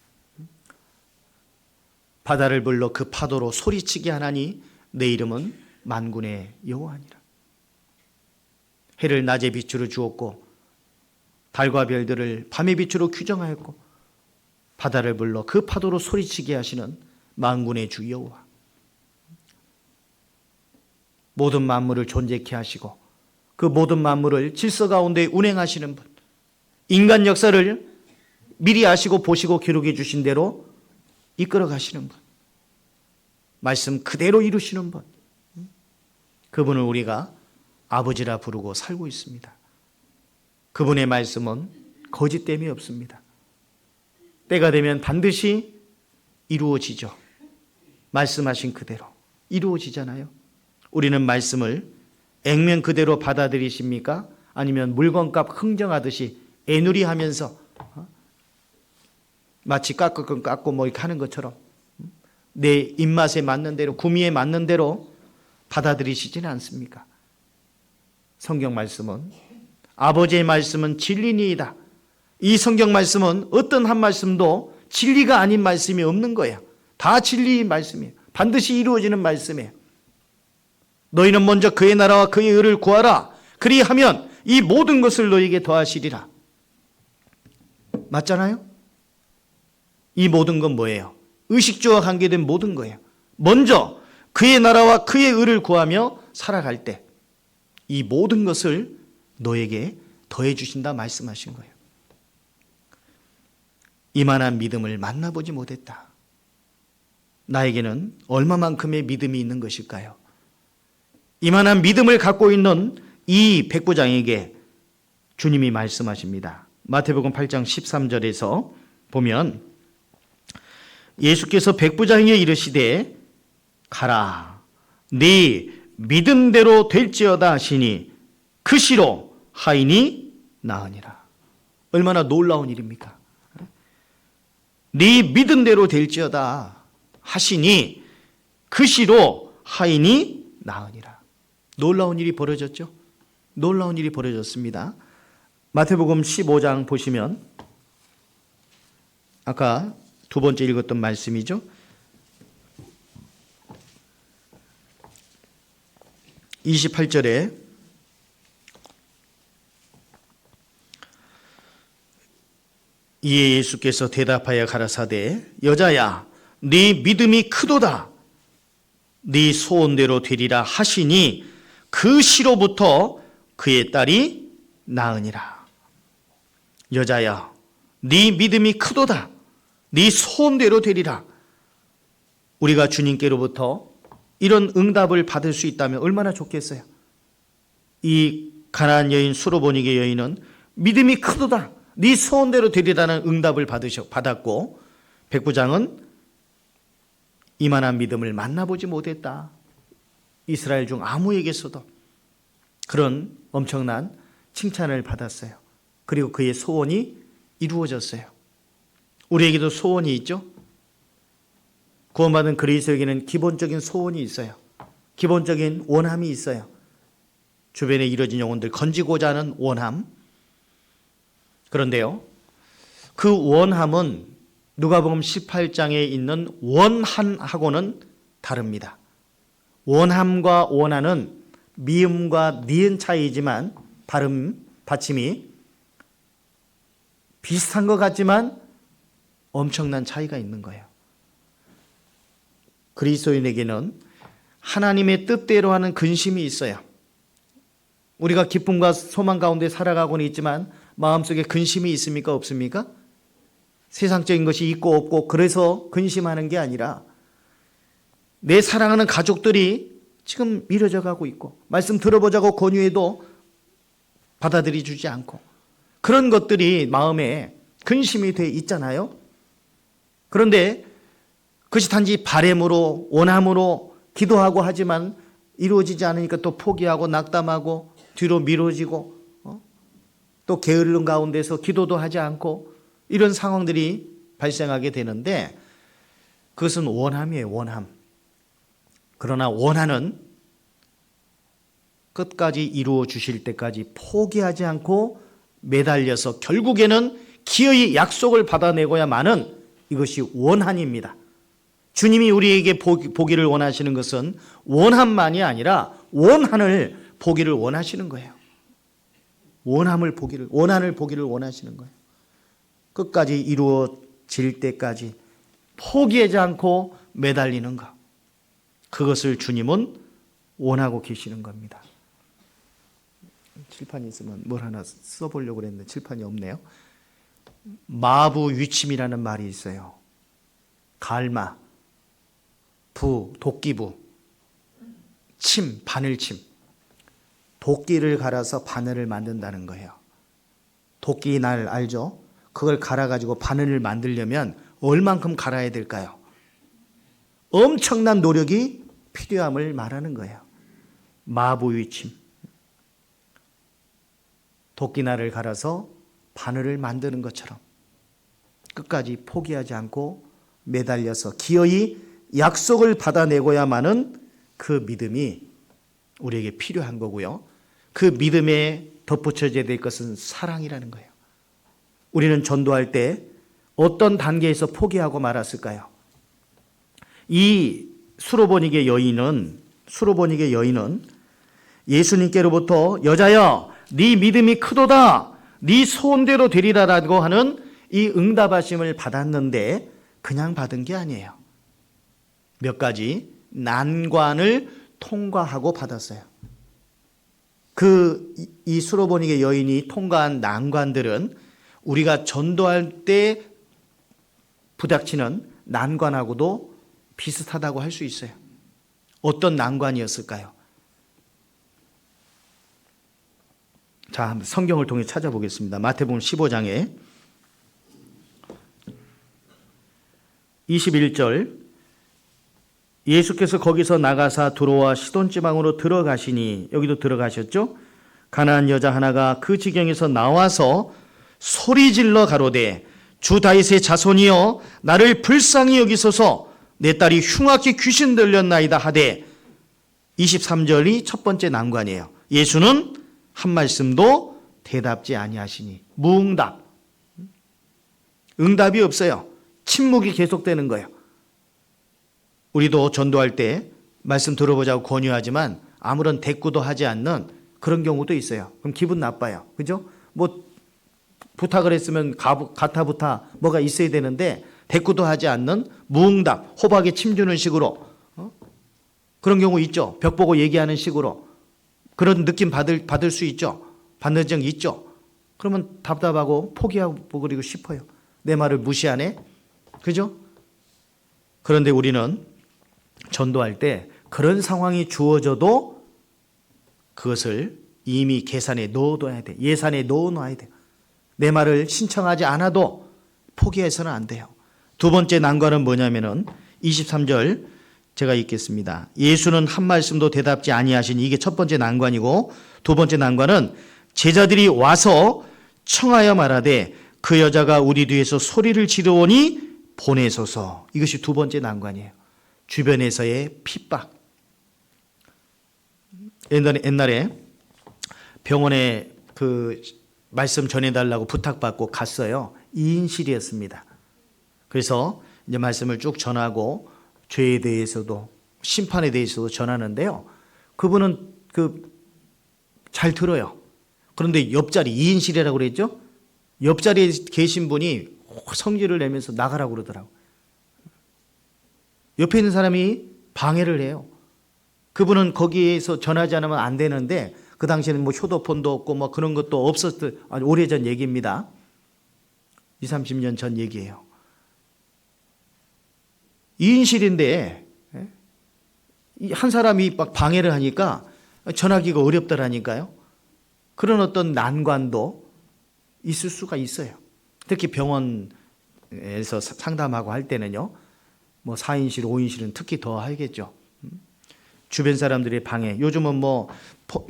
[SPEAKER 1] 바다를 불러 그 파도로 소리치게 하나니 내 이름은 만군의 여호와니라. 해를 낮의 빛으로 주었고 달과 별들을 밤의 빛으로 규정하였고 바다를 불러 그 파도로 소리치게 하시는 만군의 주 여호와. 모든 만물을 존재케 하시고 그 모든 만물을 질서 가운데 운행하시는 분. 인간 역사를 미리 아시고 보시고 기록해 주신 대로 이끌어 가시는 분. 말씀 그대로 이루시는 분. 그분을 우리가 아버지라 부르고 살고 있습니다. 그분의 말씀은 거짓됨이 없습니다. 때가 되면 반드시 이루어지죠. 말씀하신 그대로 이루어지잖아요. 우리는 말씀을 액면 그대로 받아들이십니까? 아니면 물건값 흥정하듯이 애누리하면서 마치 깎고 뭐 이렇게 하는 것처럼 내 입맛에 맞는 대로 구미에 맞는 대로 받아들이시지는 않습니까? 성경 말씀은 아버지의 말씀은 진리니이다. 이 성경 말씀은 어떤 한 말씀도 진리가 아닌 말씀이 없는 거예요. 다 진리의 말씀이에요. 반드시 이루어지는 말씀이에요. 너희는 먼저 그의 나라와 그의 의를 구하라. 그리하면 이 모든 것을 너희에게 더하시리라. 맞잖아요? 이 모든 건 뭐예요? 의식주와 관계된 모든 거예요. 먼저 그의 나라와 그의 의를 구하며 살아갈 때 이 모든 것을 너에게 더해 주신다 말씀하신 거예요. 이만한 믿음을 만나보지 못했다. 나에게는 얼마만큼의 믿음이 있는 것일까요? 이만한 믿음을 갖고 있는 이 백부장에게 주님이 말씀하십니다. 마태복음 8장 13절에서 보면 예수께서 백부장에게 이르시되 가라 네 믿음대로 될지어다 하시니 그 시로 하인이 나으니라. 얼마나 놀라운 일입니까? 네 믿음대로 될지어다 하시니 그 시로 하인이 나으니라. 놀라운 일이 벌어졌죠. 놀라운 일이 벌어졌습니다. 마태복음 15장 보시면 아까 두 번째 읽었던 말씀이죠. 28절에 이에 예수께서 대답하여 가라사대 여자야 네 믿음이 크도다 네 소원대로 되리라 하시니 그 시로부터 그의 딸이 나으니라. 여자야 네 믿음이 크도다 네 소원대로 되리라. 우리가 주님께로부터 이런 응답을 받을 수 있다면 얼마나 좋겠어요. 이 가나안 여인 수로보니게 여인은 믿음이 크도다 네 소원대로 되리라는 응답을 받았고 백부장은 이만한 믿음을 만나보지 못했다. 이스라엘 중 아무에게서도 그런 엄청난 칭찬을 받았어요. 그리고 그의 소원이 이루어졌어요. 우리에게도 소원이 있죠. 구원받은 그리스도에게는 기본적인 소원이 있어요. 기본적인 원함이 있어요. 주변에 이루어진 영혼들 건지고자 하는 원함. 그런데요, 그 원함은 누가복음 18장에 있는 원한하고는 다릅니다. 원함과 원한은 미음과 니은 차이지만 발음, 받침이 비슷한 것 같지만 엄청난 차이가 있는 거예요. 그리스도인에게는 하나님의 뜻대로 하는 근심이 있어요. 우리가 기쁨과 소망 가운데 살아가고는 있지만 마음속에 근심이 있습니까? 없습니까? 세상적인 것이 있고 없고 그래서 근심하는 게 아니라 내 사랑하는 가족들이 지금 미뤄져 가고 있고 말씀 들어보자고 권유해도 받아들여 주지 않고 그런 것들이 마음에 근심이 돼 있잖아요. 그런데 그것이 단지 바램으로 원함으로 기도하고 하지만 이루어지지 않으니까 또 포기하고 낙담하고 뒤로 미뤄지고 또 게으른 가운데서 기도도 하지 않고 이런 상황들이 발생하게 되는데 그것은 원함이에요. 원함. 그러나 원하는 끝까지 이루어 주실 때까지 포기하지 않고 매달려서 결국에는 기어이 약속을 받아내고야만은 이것이 원한입니다. 주님이 우리에게 보기를 원하시는 것은 원함만이 아니라 원한을 보기를 원하시는 거예요. 원한을 보기를 원하시는 거예요. 끝까지 이루어질 때까지 포기하지 않고 매달리는 것. 그것을 주님은 원하고 계시는 겁니다. 칠판이 있으면 뭘 하나 써보려고 그랬는데 칠판이 없네요. 마부위침이라는 말이 있어요. 갈마, 부, 도끼부, 침, 바늘침. 도끼를 갈아서 바늘을 만든다는 거예요. 도끼 날 알죠? 그걸 갈아가지고 바늘을 만들려면 얼만큼 갈아야 될까요? 엄청난 노력이 필요함을 말하는 거예요. 마부위침. 도끼날을 갈아서 바늘을 만드는 것처럼 끝까지 포기하지 않고 매달려서 기어이 약속을 받아내고야만은 그 믿음이 우리에게 필요한 거고요. 그 믿음에 덧붙여져야 될 것은 사랑이라는 거예요. 우리는 전도할 때 어떤 단계에서 포기하고 말았을까요? 이 수로보니게 여인은 예수님께로부터 여자여 네 믿음이 크도다 네 소원대로 되리라라고 하는 이 응답하심을 받았는데 그냥 받은 게 아니에요. 몇 가지 난관을 통과하고 받았어요. 이 수로보니게 여인이 통과한 난관들은 우리가 전도할 때 부닥치는 난관하고도 비슷하다고 할 수 있어요. 어떤 난관이었을까요? 자, 성경을 통해 찾아보겠습니다. 마태복음 15장에 21절 예수께서 거기서 나가사 두로와 시돈 지방으로 들어가시니, 여기도 들어가셨죠? 가나안 여자 하나가 그 지경에서 나와서 소리질러 가로되 주 다윗의 자손이여 나를 불쌍히 여기소서 내 딸이 흉악히 귀신 들렸나이다 하되, 23절이 첫 번째 난관이에요. 예수는 한 말씀도 대답지 아니하시니, 무응답, 응답이 없어요. 침묵이 계속되는 거예요. 우리도 전도할 때 말씀 들어보자고 권유하지만 아무런 대꾸도 하지 않는 그런 경우도 있어요. 그럼 기분 나빠요. 그죠? 뭐 부탁을 했으면 가타부타 뭐가 있어야 되는데 대꾸도 하지 않는 무응답, 호박에 침 주는 식으로 그런 경우 있죠. 벽 보고 얘기하는 식으로 그런 느낌 받을 수 있죠. 받는 적 있죠. 그러면 답답하고 포기하고 그리고 싶어요. 내 말을 무시하네. 그죠? 그런데 우리는 전도할 때 그런 상황이 주어져도 그것을 이미 계산에 넣어둬야 돼. 예산에 넣어놔야 돼요. 내 말을 신청하지 않아도 포기해서는 안 돼요. 두 번째 난관은 뭐냐면은 23절 제가 읽겠습니다. 예수는 한 말씀도 대답지 아니하시니, 이게 첫 번째 난관이고, 두 번째 난관은 제자들이 와서 청하여 말하되 그 여자가 우리 뒤에서 소리를 지르오니 보내소서. 이것이 두 번째 난관이에요. 주변에서의 핍박. 옛날에 병원에 그 말씀 전해달라고 부탁받고 갔어요. 2인실이었습니다. 그래서 이제 말씀을 쭉 전하고 죄에 대해서도 심판에 대해서도 전하는데요. 그분은 잘 들어요. 그런데 옆자리 2인실이라고 그랬죠? 옆자리에 계신 분이 성질을 내면서 나가라고 그러더라고요. 옆에 있는 사람이 방해를 해요. 그분은 거기에서 전하지 않으면 안 되는데 그 당시에는 뭐 효도폰도 없고 뭐 그런 것도 없었을, 아주 오래전 얘기입니다. 20, 30년 전 얘기예요. 2인실인데 한 사람이 막 방해를 하니까 전하기가 어렵더라니까요. 그런 어떤 난관도 있을 수가 있어요. 특히 병원에서 상담하고 할 때는요. 뭐 4인실, 5인실은 특히 더 하겠죠. 주변 사람들의 방해. 요즘은 뭐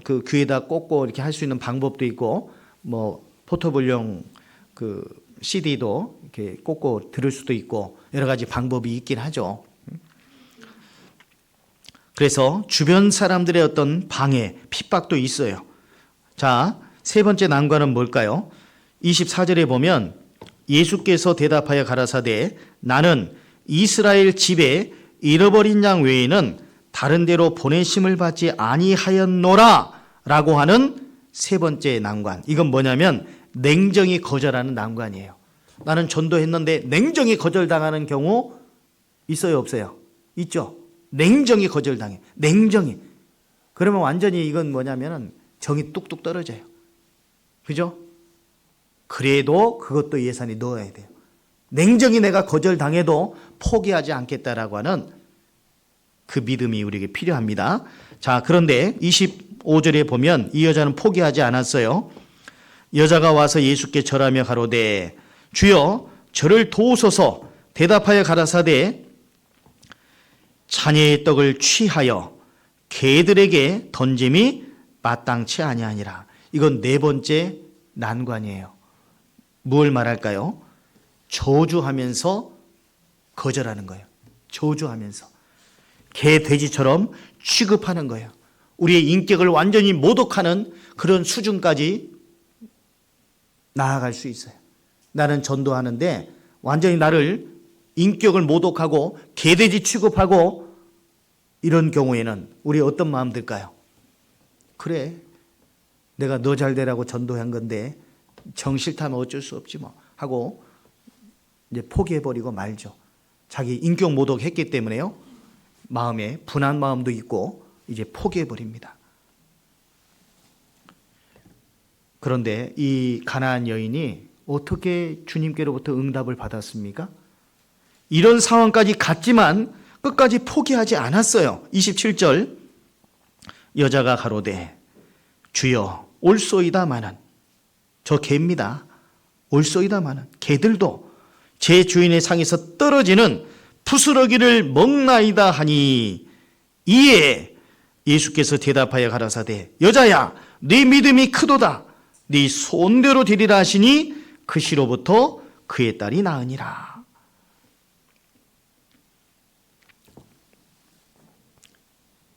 [SPEAKER 1] 그 귀에다 꽂고 이렇게 할 수 있는 방법도 있고, 뭐 포터블용 그 CD도 이렇게 꽂고 들을 수도 있고 여러 가지 방법이 있긴 하죠. 그래서 주변 사람들의 어떤 방해, 핍박도 있어요. 자, 세 번째 난관은 뭘까요? 24절에 보면 예수께서 대답하여 가라사대 나는 이스라엘 집에 잃어버린 양 외에는 다른 데로 보내심을 받지 아니하였노라 라고 하는 세 번째 난관. 이건 뭐냐면 냉정히 거절하는 난관이에요. 나는 전도했는데 냉정히 거절당하는 경우 있어요, 없어요? 있죠. 냉정히 거절당해. 냉정히. 그러면 완전히 이건 뭐냐면 정이 뚝뚝 떨어져요. 그죠? 그래도 그것도 예산에 넣어야 돼요. 냉정히 내가 거절당해도 포기하지 않겠다라고 하는 그 믿음이 우리에게 필요합니다. 자, 그런데 25절에 보면 이 여자는 포기하지 않았어요. 여자가 와서 예수께 절하며 가로되 주여 저를 도우소서. 대답하여 가라사대 자녀의 떡을 취하여 개들에게 던짐이 마땅치 아니하니라. 이건 네 번째 난관이에요. 뭘 말할까요? 저주하면서 거절하는 거예요. 저주하면서. 개, 돼지처럼 취급하는 거예요. 우리의 인격을 완전히 모독하는 그런 수준까지 나아갈 수 있어요. 나는 전도하는데 완전히 나를 인격을 모독하고 개, 돼지 취급하고 이런 경우에는 우리 어떤 마음 들까요? 그래, 내가 너 잘 되라고 전도한 건데 정 싫다면 어쩔 수 없지 뭐 하고 이제 포기해버리고 말죠. 자기 인격 모독했기 때문에요. 마음에 분한 마음도 있고 이제 포기해버립니다. 그런데 이 가나안 여인이 어떻게 주님께로부터 응답을 받았습니까? 이런 상황까지 갔지만 끝까지 포기하지 않았어요. 27절 여자가 가로되 주여 올소이다마는, 저 개입니다. 올소이다마는 개들도 제 주인의 상에서 떨어지는 부스러기를 먹나이다 하니 이에 예수께서 대답하여 가라사대 여자야 네 믿음이 크도다 네 소원대로 되리라 하시니 그 시로부터 그의 딸이 나으니라.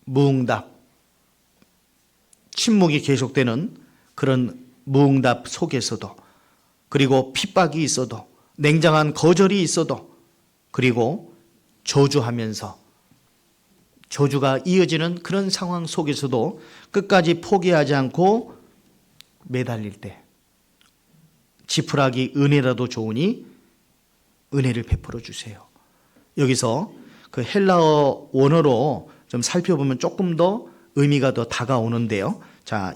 [SPEAKER 1] 무응답, 침묵이 계속되는 그런 무응답 속에서도, 그리고 핍박이 있어도, 냉정한 거절이 있어도, 그리고 저주하면서 저주가 이어지는 그런 상황 속에서도 끝까지 포기하지 않고 매달릴 때 지푸라기 은혜라도 좋으니 은혜를 베풀어 주세요. 여기서 그 헬라어 원어로 좀 살펴보면 조금 더 의미가 더 다가오는데요. 자,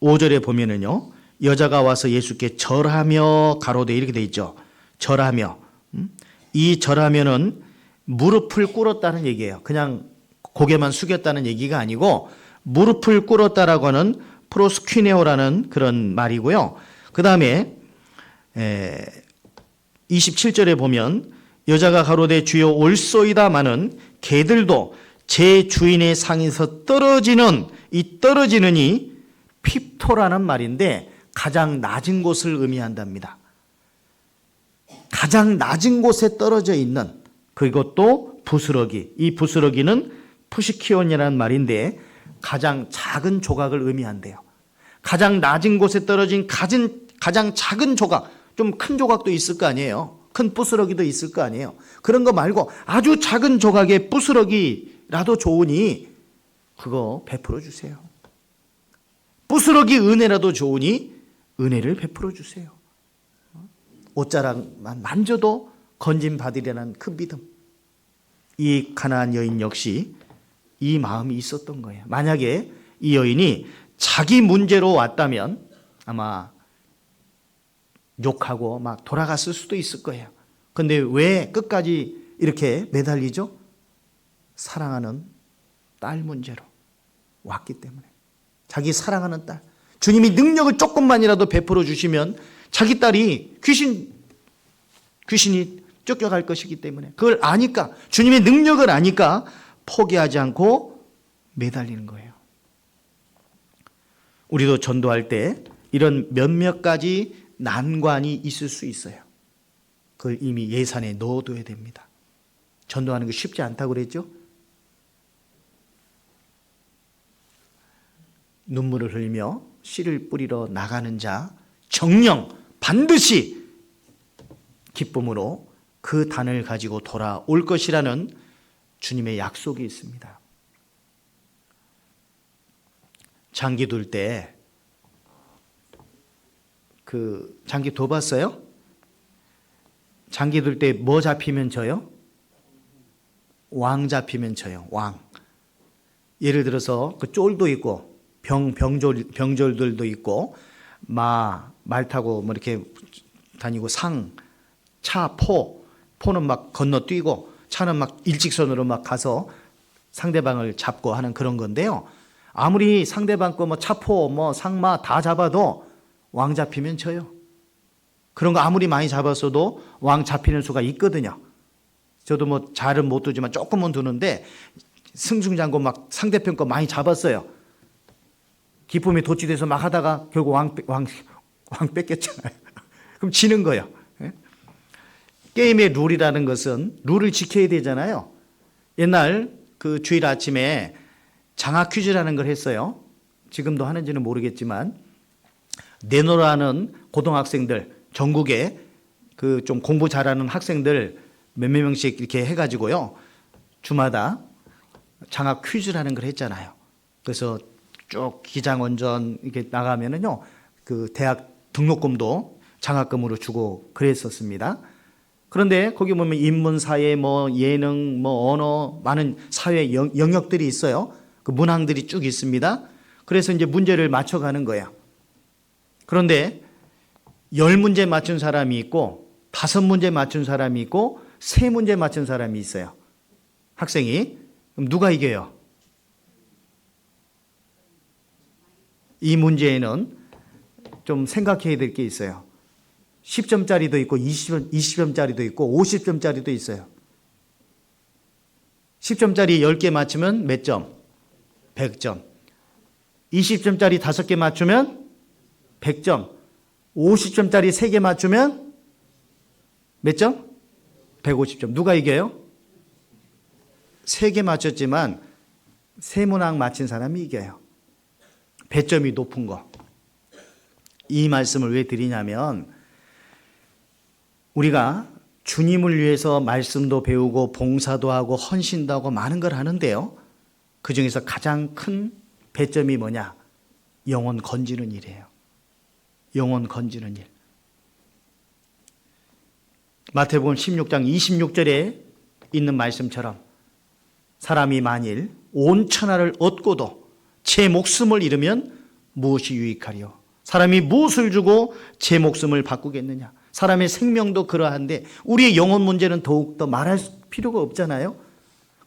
[SPEAKER 1] 25절에 보면은요. 여자가 와서 예수께 절하며 가로되 이렇게 돼 있죠. 절하며. 이 절하면은 무릎을 꿇었다는 얘기예요. 그냥 고개만 숙였다는 얘기가 아니고 무릎을 꿇었다라고 하는 프로스퀴네오라는 그런 말이고요. 그 다음에 27절에 보면 여자가 가로되 주여 올소이다마는 개들도 제 주인의 상에서 떨어지는 이 떨어지는이 핍토라는 말인데 가장 낮은 곳을 의미한답니다. 가장 낮은 곳에 떨어져 있는 그것도 부스러기. 이 부스러기는 푸시키온이라는 말인데 가장 작은 조각을 의미한대요. 가장 낮은 곳에 떨어진 가장 작은 조각, 좀 큰 조각도 있을 거 아니에요. 큰 부스러기도 있을 거 아니에요. 그런 거 말고 아주 작은 조각의 부스러기라도 좋으니 그거 베풀어 주세요. 부스러기 은혜라도 좋으니 은혜를 베풀어 주세요. 옷자락만 만져도 건진 받으려는 그 믿음. 이 가나안 여인 역시 이 마음이 있었던 거예요. 만약에 이 여인이 자기 문제로 왔다면 아마 욕하고 막 돌아갔을 수도 있을 거예요. 근데 왜 끝까지 이렇게 매달리죠? 사랑하는 딸 문제로 왔기 때문에. 자기 사랑하는 딸. 주님이 능력을 조금만이라도 베풀어 주시면 자기 딸이 귀신이 쫓겨갈 것이기 때문에 그걸 아니까, 주님의 능력을 아니까 포기하지 않고 매달리는 거예요. 우리도 전도할 때 이런 몇몇 가지 난관이 있을 수 있어요. 그걸 이미 예산에 넣어둬야 됩니다. 전도하는 게 쉽지 않다고 그랬죠? 눈물을 흘리며 씨를 뿌리러 나가는 자 정녕 반드시 기쁨으로 그 단을 가지고 돌아올 것이라는 주님의 약속이 있습니다. 장기 둘 때 장기 둬봤어요? 장기 둘 때 뭐 잡히면 져요? 왕 잡히면 져요. 왕. 예를 들어서 그 쫄도 있고 병졸들도 있고 말 타고 뭐 이렇게 다니고 차, 포는 막 건너뛰고 차는 막 일직선으로 막 가서 상대방을 잡고 하는 그런 건데요. 아무리 상대방 거 뭐 차포, 뭐 상마 다 잡아도 왕 잡히면 져요. 그런 거 아무리 많이 잡았어도 왕 잡히는 수가 있거든요. 저도 뭐 잘은 못 두지만 조금은 두는데 승승장구 막 상대편 거 많이 잡았어요. 기쁨이 도취돼서 막 하다가 결국 왕 뺏겼잖아요. 그럼 지는 거예요. 게임의 룰이라는 것은 룰을 지켜야 되잖아요. 옛날 그 주일 아침에 장학 퀴즈라는 걸 했어요. 지금도 하는지는 모르겠지만 내노라는 고등학생들 전국에 그 좀 공부 잘하는 학생들 몇몇 명씩 이렇게 해가지고요 주마다 장학 퀴즈라는 걸 했잖아요. 그래서 쭉 기장원전 이렇게 나가면은요 그 대학 등록금도 장학금으로 주고 그랬었습니다. 그런데 거기 보면 인문, 사회, 뭐 예능, 뭐 언어 많은 사회 영역들이 있어요. 그 문항들이 쭉 있습니다. 그래서 이제 문제를 맞춰가는 거예요. 그런데 10문제 맞춘 사람이 있고 5문제 맞춘 사람이 있고 3문제 맞춘 사람이 있어요. 학생이. 그럼 누가 이겨요? 이 문제에는 좀 생각해야 될 게 있어요. 10점짜리도 있고 20점짜리도 있고 50점짜리도 있어요. 10점짜리 10개 맞추면 몇 점? 100점. 20점짜리 5개 맞추면 100점. 50점짜리 3개 맞추면 몇 점? 150점. 누가 이겨요? 3개 맞췄지만 세문학 맞힌 사람이 이겨요. 배점이 높은 거. 이 말씀을 왜 드리냐면 우리가 주님을 위해서 말씀도 배우고 봉사도 하고 헌신도 하고 많은 걸 하는데요. 그중에서 가장 큰 배점이 뭐냐? 영혼 건지는 일이에요. 영혼 건지는 일. 마태복음 16장 26절에 있는 말씀처럼 사람이 만일 온 천하를 얻고도 제 목숨을 잃으면 무엇이 유익하리요? 사람이 무엇을 주고 제 목숨을 바꾸겠느냐? 사람의 생명도 그러한데 우리의 영혼 문제는 더욱더 말할 필요가 없잖아요.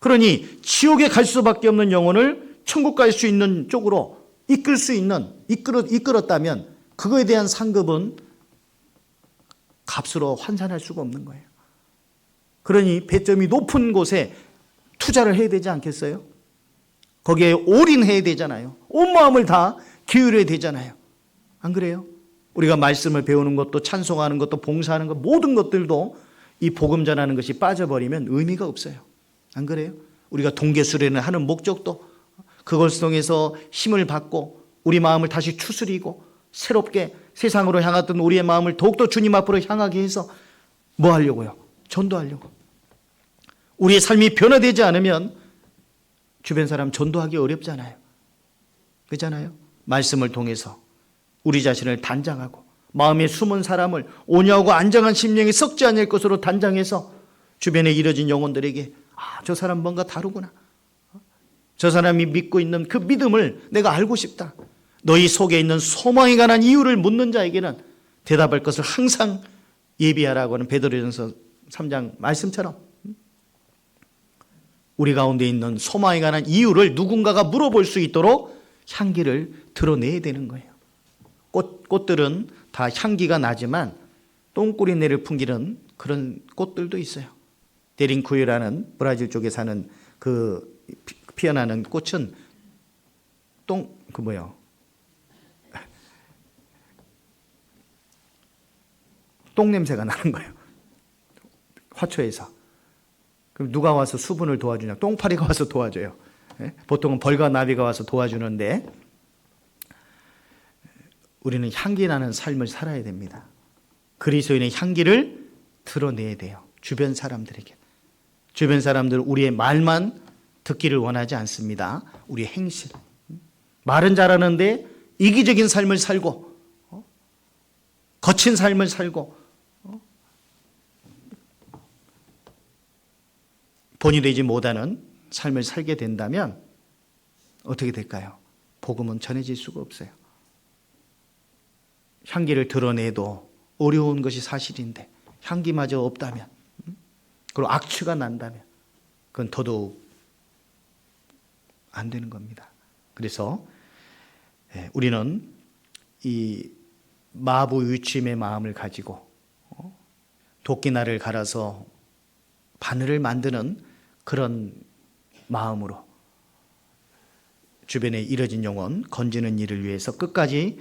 [SPEAKER 1] 그러니 지옥에 갈 수밖에 없는 영혼을 천국 갈 수 있는 쪽으로 이끌 수 있는, 이끌었다면 그거에 대한 상급은 값으로 환산할 수가 없는 거예요. 그러니 배점이 높은 곳에 투자를 해야 되지 않겠어요? 거기에 올인해야 되잖아요. 온 마음을 다 기울여야 되잖아요. 안 그래요? 우리가 말씀을 배우는 것도 찬송하는 것도 봉사하는 것 모든 것들도 이 복음 전하는 것이 빠져버리면 의미가 없어요. 안 그래요? 우리가 동계수련을 하는 목적도 그것을 통해서 힘을 받고 우리 마음을 다시 추스리고 새롭게 세상으로 향했던 우리의 마음을 더욱더 주님 앞으로 향하게 해서 뭐 하려고요? 전도하려고. 우리의 삶이 변화되지 않으면 주변 사람 전도하기 어렵잖아요. 그렇잖아요? 말씀을 통해서 우리 자신을 단장하고 마음에 숨은 사람을 온유하고 안정한 심령이 썩지 않을 것으로 단장해서 주변에 이뤄진 영혼들에게 저 사람 뭔가 다르구나. 저 사람이 믿고 있는 그 믿음을 내가 알고 싶다. 너희 속에 있는 소망에 관한 이유를 묻는 자에게는 대답할 것을 항상 예비하라고 하는 베드로전서 3장 말씀처럼 우리 가운데 있는 소망에 관한 이유를 누군가가 물어볼 수 있도록 향기를 드러내야 되는 거예요. 꽃들은 다 향기가 나지만 똥꾸리내를 풍기는 그런 꽃들도 있어요. 데링쿠유라는 브라질 쪽에 사는 그 피어나는 꽃은 똥 냄새가 나는 거예요. 화초에서. 그럼 누가 와서 수분을 도와주냐? 똥파리가 와서 도와줘요. 보통은 벌과 나비가 와서 도와주는데 우리는 향기 나는 삶을 살아야 됩니다. 그리스도인의 향기를 드러내야 돼요. 주변 사람들에게. 주변 사람들 우리의 말만 듣기를 원하지 않습니다. 우리의 행실. 말은 잘하는데 이기적인 삶을 살고 거친 삶을 살고 본이 되지 못하는 삶을 살게 된다면 어떻게 될까요? 복음은 전해질 수가 없어요. 향기를 드러내도 어려운 것이 사실인데 향기마저 없다면 그리고 악취가 난다면 그건 더더욱 안 되는 겁니다. 그래서 우리는 이 마부 유침의 마음을 가지고 도끼날을 갈아서 바늘을 만드는 그런 마음으로 주변에 이뤄진 영혼 건지는 일을 위해서 끝까지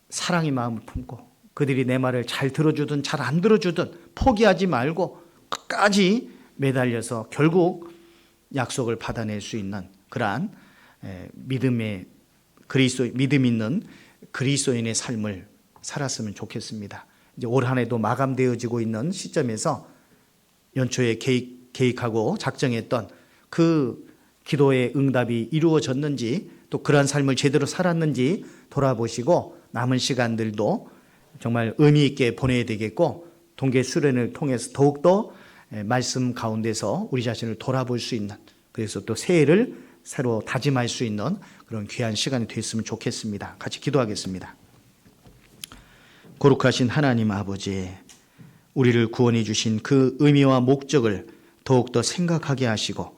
[SPEAKER 1] 사랑의 마음을 품고 그들이 내 말을 잘 들어주든 잘 안 들어주든 포기하지 말고 끝까지 매달려서 결국 약속을 받아낼 수 있는 그러한 믿음 있는 그리스도인의 삶을 살았으면 좋겠습니다. 이제 올 한 해도 마감되어지고 있는 시점에서 연초에 계획하고 작정했던 그 기도의 응답이 이루어졌는지 또 그러한 삶을 제대로 살았는지 돌아보시고 남은 시간들도 정말 의미 있게 보내야 되겠고 동계 수련을 통해서 더욱더 말씀 가운데서 우리 자신을 돌아볼 수 있는 그래서 또 새해를 새로 다짐할 수 있는 그런 귀한 시간이 됐으면 좋겠습니다. 같이 기도하겠습니다. 거룩하신 하나님 아버지, 우리를 구원해 주신 그 의미와 목적을 더욱더 생각하게 하시고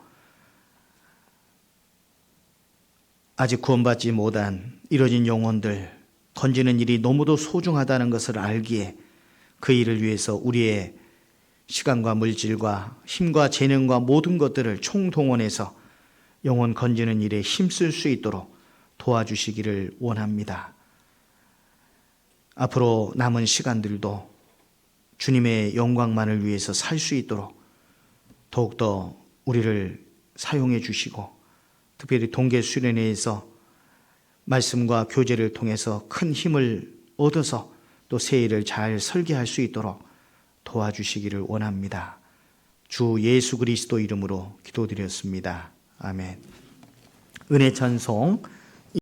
[SPEAKER 1] 아직 구원받지 못한 이뤄진 영혼들 건지는 일이 너무도 소중하다는 것을 알기에 그 일을 위해서 우리의 시간과 물질과 힘과 재능과 모든 것들을 총동원해서 영혼 건지는 일에 힘쓸 수 있도록 도와주시기를 원합니다. 앞으로 남은 시간들도 주님의 영광만을 위해서 살 수 있도록 더욱더 우리를 사용해 주시고, 특별히 동계 수련회에서 말씀과 교제를 통해서 큰 힘을 얻어서 또 새 일을 잘 설계할 수 있도록 도와주시기를 원합니다. 주 예수 그리스도 이름으로 기도드렸습니다. 아멘. 은혜 찬송